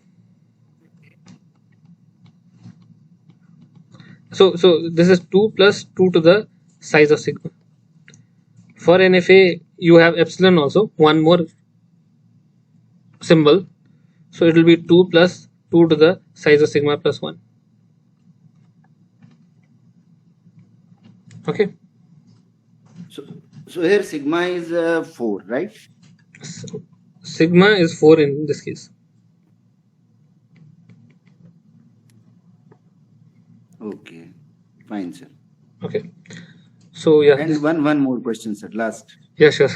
so this is 2 plus 2 to the size of sigma. For NFA, you have epsilon also, one more symbol. So it will be 2 plus 2 to the size of sigma plus 1. Okay. So here sigma is 4, right? So sigma is 4 in this case. Okay, fine, sir. Okay. So yeah. And one more question, sir. Last. Yeah, sure.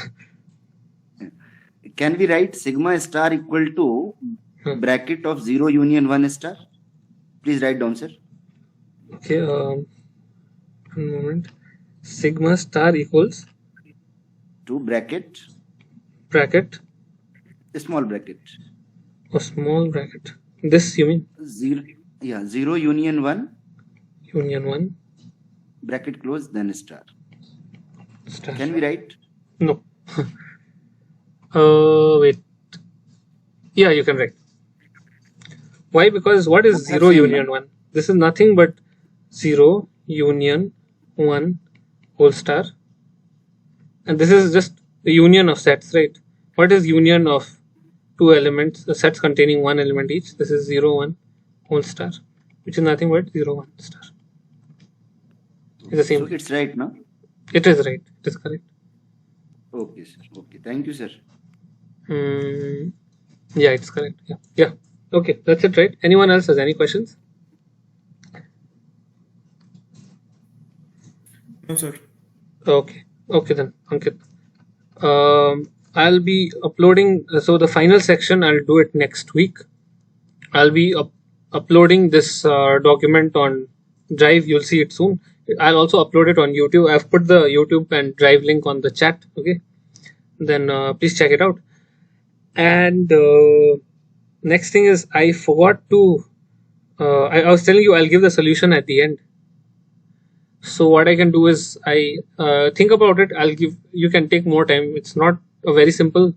Can we write sigma star equal to bracket of 0 union 1 star? Please write down, sir. Okay. One moment. Sigma star equals to bracket small bracket. A small bracket. This you mean? 0 union 1 bracket close, then star. Can we write? No. Wait. Yeah, you can write. Why? Because what is 0 union 1? This is nothing but 0 union 1 whole star. And this is just the union of sets, right? What is union of two elements, the sets containing one element each? This is 0, 1 whole star, which is nothing but 0, 1 star. It's the same. So it's right now? It is right. It is correct. Okay, sir. Okay. Thank you, sir. Yeah, it's correct. Yeah. Okay, that's it, right? Anyone else has any questions? No, sir. Okay then, Ankit. I'll be uploading. So the final section, I'll do it next week. I'll be uploading this document on Drive. You'll see it soon. I'll also upload it on YouTube. I've put the YouTube and Drive link on the chat. Okay, then please check it out. And next thing is, I forgot to. I was telling you I'll give the solution at the end. So what I can do is I think about it. You can take more time. It's not a very simple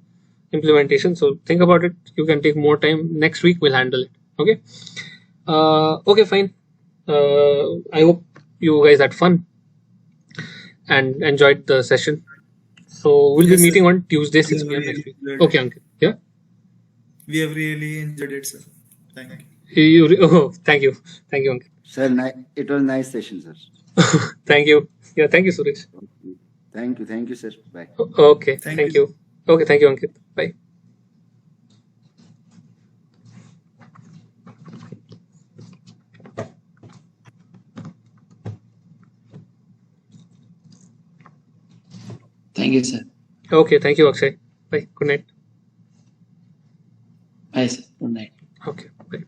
implementation. So think about it. You can take more time. Next week we'll handle it. Okay. Okay, fine. I hope you guys had fun and enjoyed the session. So we'll be meeting on Tuesday 6 p.m. next week. Okay, Ankit. Yeah. We have really enjoyed it, sir. Thank you. Thank you, Ankit. Sir, it was a nice session, sir. Thank you. Yeah, thank you, Suresh. Thank you, sir. Bye. Okay, thank you. Okay, thank you, Ankit. Bye. Thank you, sir. Okay, thank you, Akshay. Bye. Good night. Bye, sir. Good night. Okay, bye.